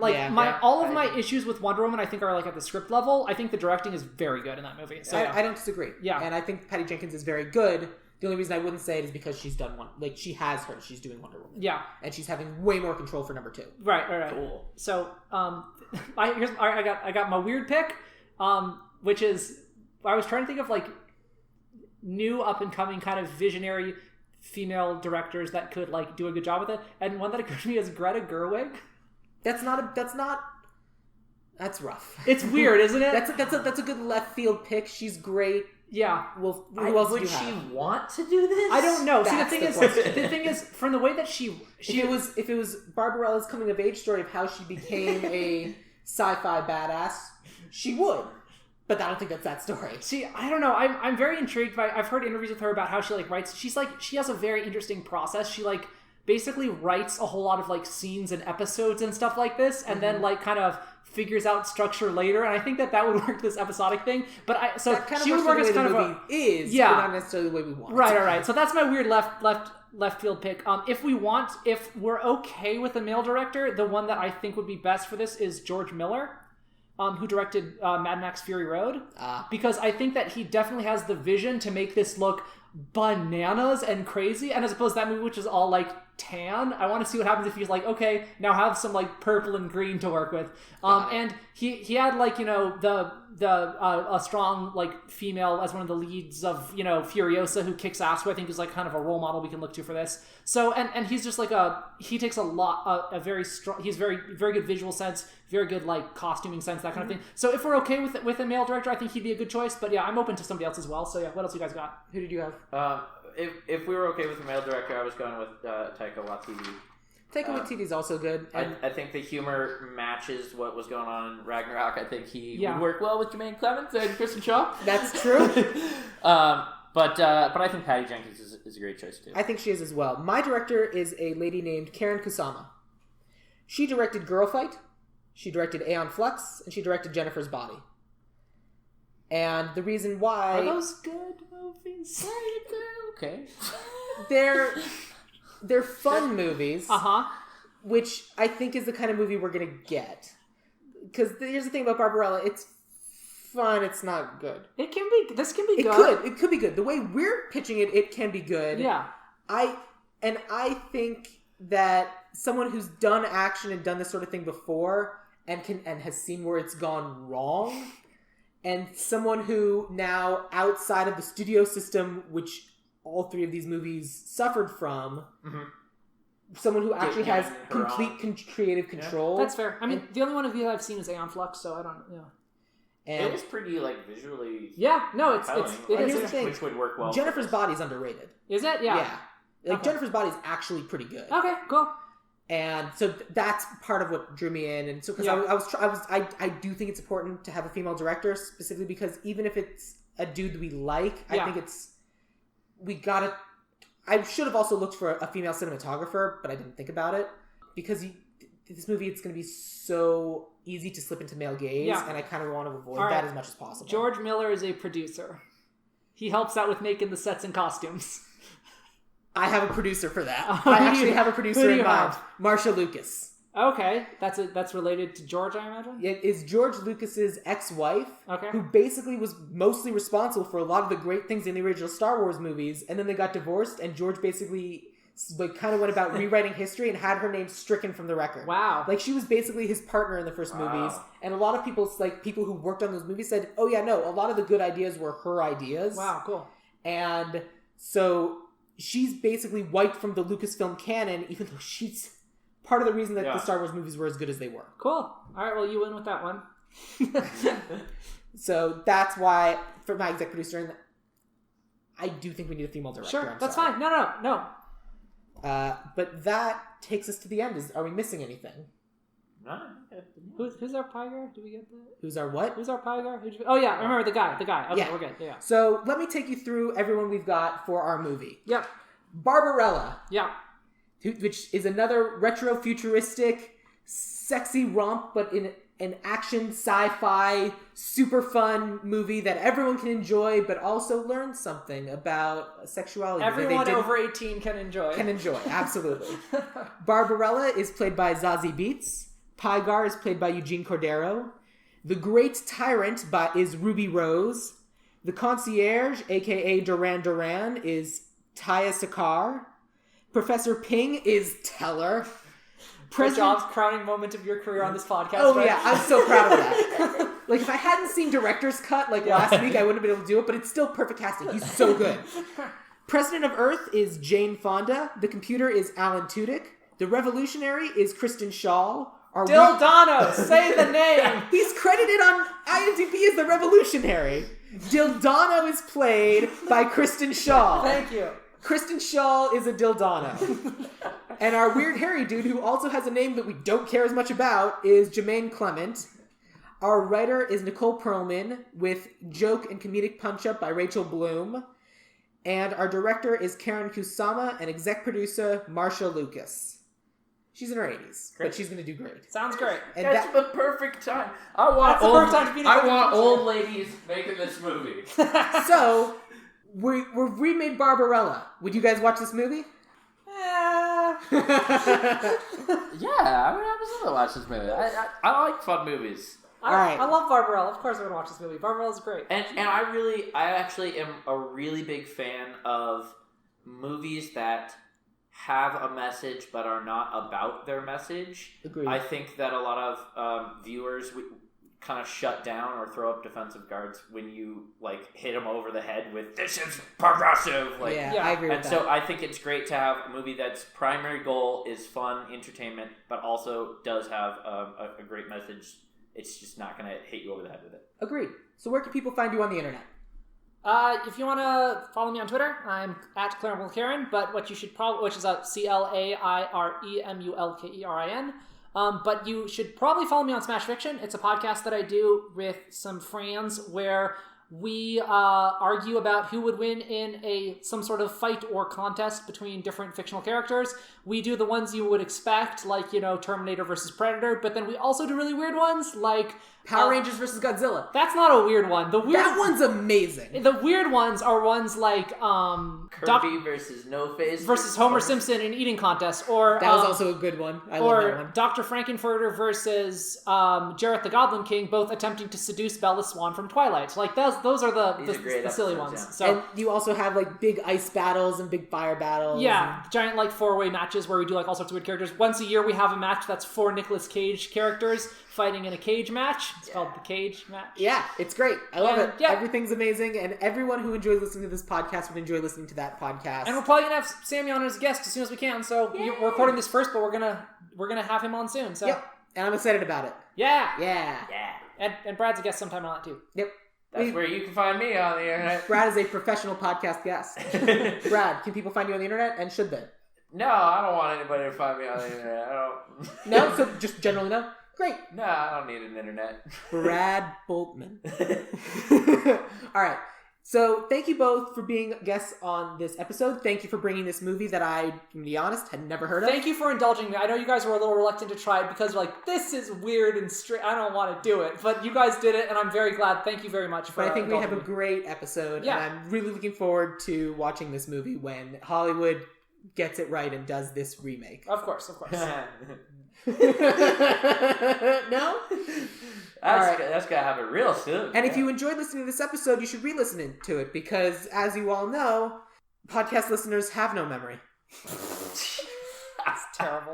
All of my agree. issues with Wonder Woman, I think, are at the script level. I think the directing is very good in that movie. So I don't disagree. Yeah. And I think Patty Jenkins is very good. The only reason I wouldn't say it is because she's done one. She's doing Wonder Woman. Yeah. And she's having way more control for number 2. Right. Cool. So, I got my weird pick, which is I was trying to think of new up and coming kind of visionary female directors that could do a good job with it, and one that occurred to me is Greta Gerwig. That's rough. It's weird, isn't it? That's a good left field pick. She's great. Yeah. Well, who else would do you she have? want to do this? I don't know. That's See, the thing is, from the way that she if it was Barbarella's coming of age story of how she became a sci-fi badass, she would. But I don't think that's that story. See, I don't know. I'm very intrigued by. I've heard interviews with her about how she writes. She has a very interesting process. She basically writes a whole lot of scenes and episodes and stuff like this, and then kind of figures out structure later, and I think that would work this episodic thing. But that kind she of would work as kind of a is, yeah, but not necessarily the way we want. Right. So that's my weird left field pick. If we're okay with a male director, the one that I think would be best for this is George Miller, who directed Mad Max Fury Road, because I think that he definitely has the vision to make this look bananas and crazy, and as opposed to that movie which is all like tan, I want to see what happens if he's like, okay, now have some like purple and green to work with. And he had like, you know, a strong like female as one of the leads of, you know, Furiosa, who kicks ass, who I think is like kind of a role model we can look to for this. So and he's just like he takes a very strong, he's very good visual sense, very good like costuming sense, that kind of thing. So if we're okay with a male director, I think he'd be a good choice. But yeah, I'm open to somebody else as well. So yeah, what else you guys got? Who did you have? If we were okay with the male director, I was going with Taika Waititi. Taika Waititi is also good. And I think the humor matches what was going on in Ragnarok. I think he would work well with Jermaine Clements and Kristen Shaw. That's true. But I think Patty Jenkins is a great choice too. I think she is as well. My director is a lady named Karen Kusama. She directed Girl Fight, she directed Aeon Flux, and she directed Jennifer's Body. And the reason why... Are those good movies? Okay. They're fun movies. Which I think is the kind of movie we're going to get. Because here's the thing about Barbarella. It's fun. It's not good. This can be good. It could be good. The way we're pitching it, it can be good. Yeah. I think that someone who's done action and done this sort of thing before and has seen where it's gone wrong, and someone who now, outside of the studio system, which all three of these movies suffered from, someone who actually has complete creative control. That's fair. I mean, the only one of these I've seen is Aeon Flux, so I don't. Yeah. And it is pretty like visually. Yeah. No, it is. Which would work well. Jennifer's Body's underrated. Is it? Yeah. Yeah. Like Jennifer's Body's actually pretty good. Okay. Cool. And so that's part of what drew me in, and so because I do think it's important to have a female director, specifically because even if it's a dude we like, I think I should have also looked for a female cinematographer, but I didn't think about it because this movie, it's going to be so easy to slip into male gaze, and I kind of want to avoid that as much as possible. George Miller is a producer. He helps out with making the sets and costumes. I have a producer for that. I actually have a producer in mind. Marcia Lucas. Okay. That's related to George, I imagine? It is George Lucas's ex-wife, who basically was mostly responsible for a lot of the great things in the original Star Wars movies, and then they got divorced, and George basically kind of went about rewriting history and had her name stricken from the record. Wow. Like, she was basically his partner in the first movies, and a lot of people who worked on those movies said, oh yeah, no, a lot of the good ideas were her ideas. Wow, cool. And so she's basically wiped from the Lucasfilm canon, even though she's part of the reason that the Star Wars movies were as good as they were. Cool. All right, well, you win with that one. So that's why, for my exec producer, and I do think we need a female director. Sure, that's fine. No. But that takes us to the end. Are we missing anything? No. Who's our pie guy? Did we get that? Who's our what? Who's our pie guy? Oh yeah, I remember the guy. Okay, we're good. Yeah. So let me take you through everyone we've got for our movie. Yep. Barbarella. Yeah. Which is another retro-futuristic, sexy romp, but in an action, sci-fi, super fun movie that everyone can enjoy, but also learn something about sexuality. Everyone over 18 can enjoy. Absolutely. Barbarella is played by Zazie Beetz. Pygar is played by Eugene Cordero. The Great Tyrant is Ruby Rose. The Concierge, a.k.a. Duran Duran, is Taya Sakar. Professor Ping is Teller. Great job, crowning moment of your career on this podcast. Oh, right? Yeah, I'm so proud of that. Like, if I hadn't seen Director's Cut, last week, I wouldn't have been able to do it, but it's still perfect casting. He's so good. President of Earth is Jane Fonda. The Computer is Alan Tudyk. The Revolutionary is Kristen Shaw. Dildano! Say the name! He's credited on IMDb as the Revolutionary. Dildano is played by Kristen Shaw. Thank you. Kristen Shaw is a Dildano. And our weird hairy dude, who also has a name that we don't care as much about, is Jermaine Clement. Our writer is Nicole Perlman, with joke and comedic punch-up by Rachel Bloom. And our director is Karen Kusama, and exec producer Marcia Lucas. She's in her 80s, but she's going to do great. Sounds great. And That's the perfect time. I want old ladies making this movie. So, we've remade Barbarella. Would you guys watch this movie? Yeah, I would absolutely watch this movie. I like fun movies. I love Barbarella. Of course I'm going to watch this movie. Barbarella's great. And I actually am a really big fan of movies that have a message but are not about their message. Agreed. I think that a lot of viewers kind of shut down or throw up defensive guards when you hit them over the head with "this is progressive." I agree with that. And so I think it's great to have a movie that's primary goal is fun entertainment, but also does have a great message. It's just not going to hit you over the head with it. Agreed. So where can people find you on the internet? If you want to follow me on Twitter, I'm at Claire Mulkerin, but what you should probably, which is Clairemulkerin. But you should probably follow me on Smash Fiction. It's a podcast that I do with some friends where we argue about who would win in some sort of fight or contest between different fictional characters. We do the ones you would expect, like, Terminator versus Predator, but then we also do really weird ones, like Power Rangers versus Godzilla. That's not a weird one. That one's amazing. The weird ones are ones like Kirby versus No Face versus Homer Simpson in eating contest, or that was also a good one. I love that one. Dr. Frankenfurter versus Jareth the Goblin King, both attempting to seduce Bella Swan from Twilight. Like those are the silly ones. Yeah. So and you also have big ice battles and big fire battles. Yeah, giant 4-way matches where we do all sorts of weird characters. Once a year we have a match that's 4 Nicolas Cage characters fighting in a cage match. It's called the Cage Match. Yeah, it's great. I love it. Yeah. Everything's amazing, and everyone who enjoys listening to this podcast would enjoy listening to that podcast. And we're probably gonna have Sammy on as a guest as soon as we can. So we're recording this first, but we're gonna have him on soon. So yep, and I'm excited about it. Yeah. And Brad's a guest sometime on that too. Yep. That's where you can find me on the internet. Brad is a professional podcast guest. Brad, can people find you on the internet, and should they? No, I don't want anybody to find me on the internet. I don't. No, so just generally no. Great. No, I don't need an internet. Brad Bultman. All right. So thank you both for being guests on this episode. Thank you for bringing this movie that I, to be honest, had never heard of. Thank you for indulging me. I know you guys were a little reluctant to try it because you're this is weird and I don't want to do it. But you guys did it, and I'm very glad. Thank you very much for But I think we have a me. great episode, Yeah. and I'm really looking forward to watching this movie when Hollywood gets it right and does this remake. Of course. No? That's gotta happen real soon. And if you enjoyed listening to this episode, you should re-listen to it because, as you all know, podcast listeners have no memory. That's terrible.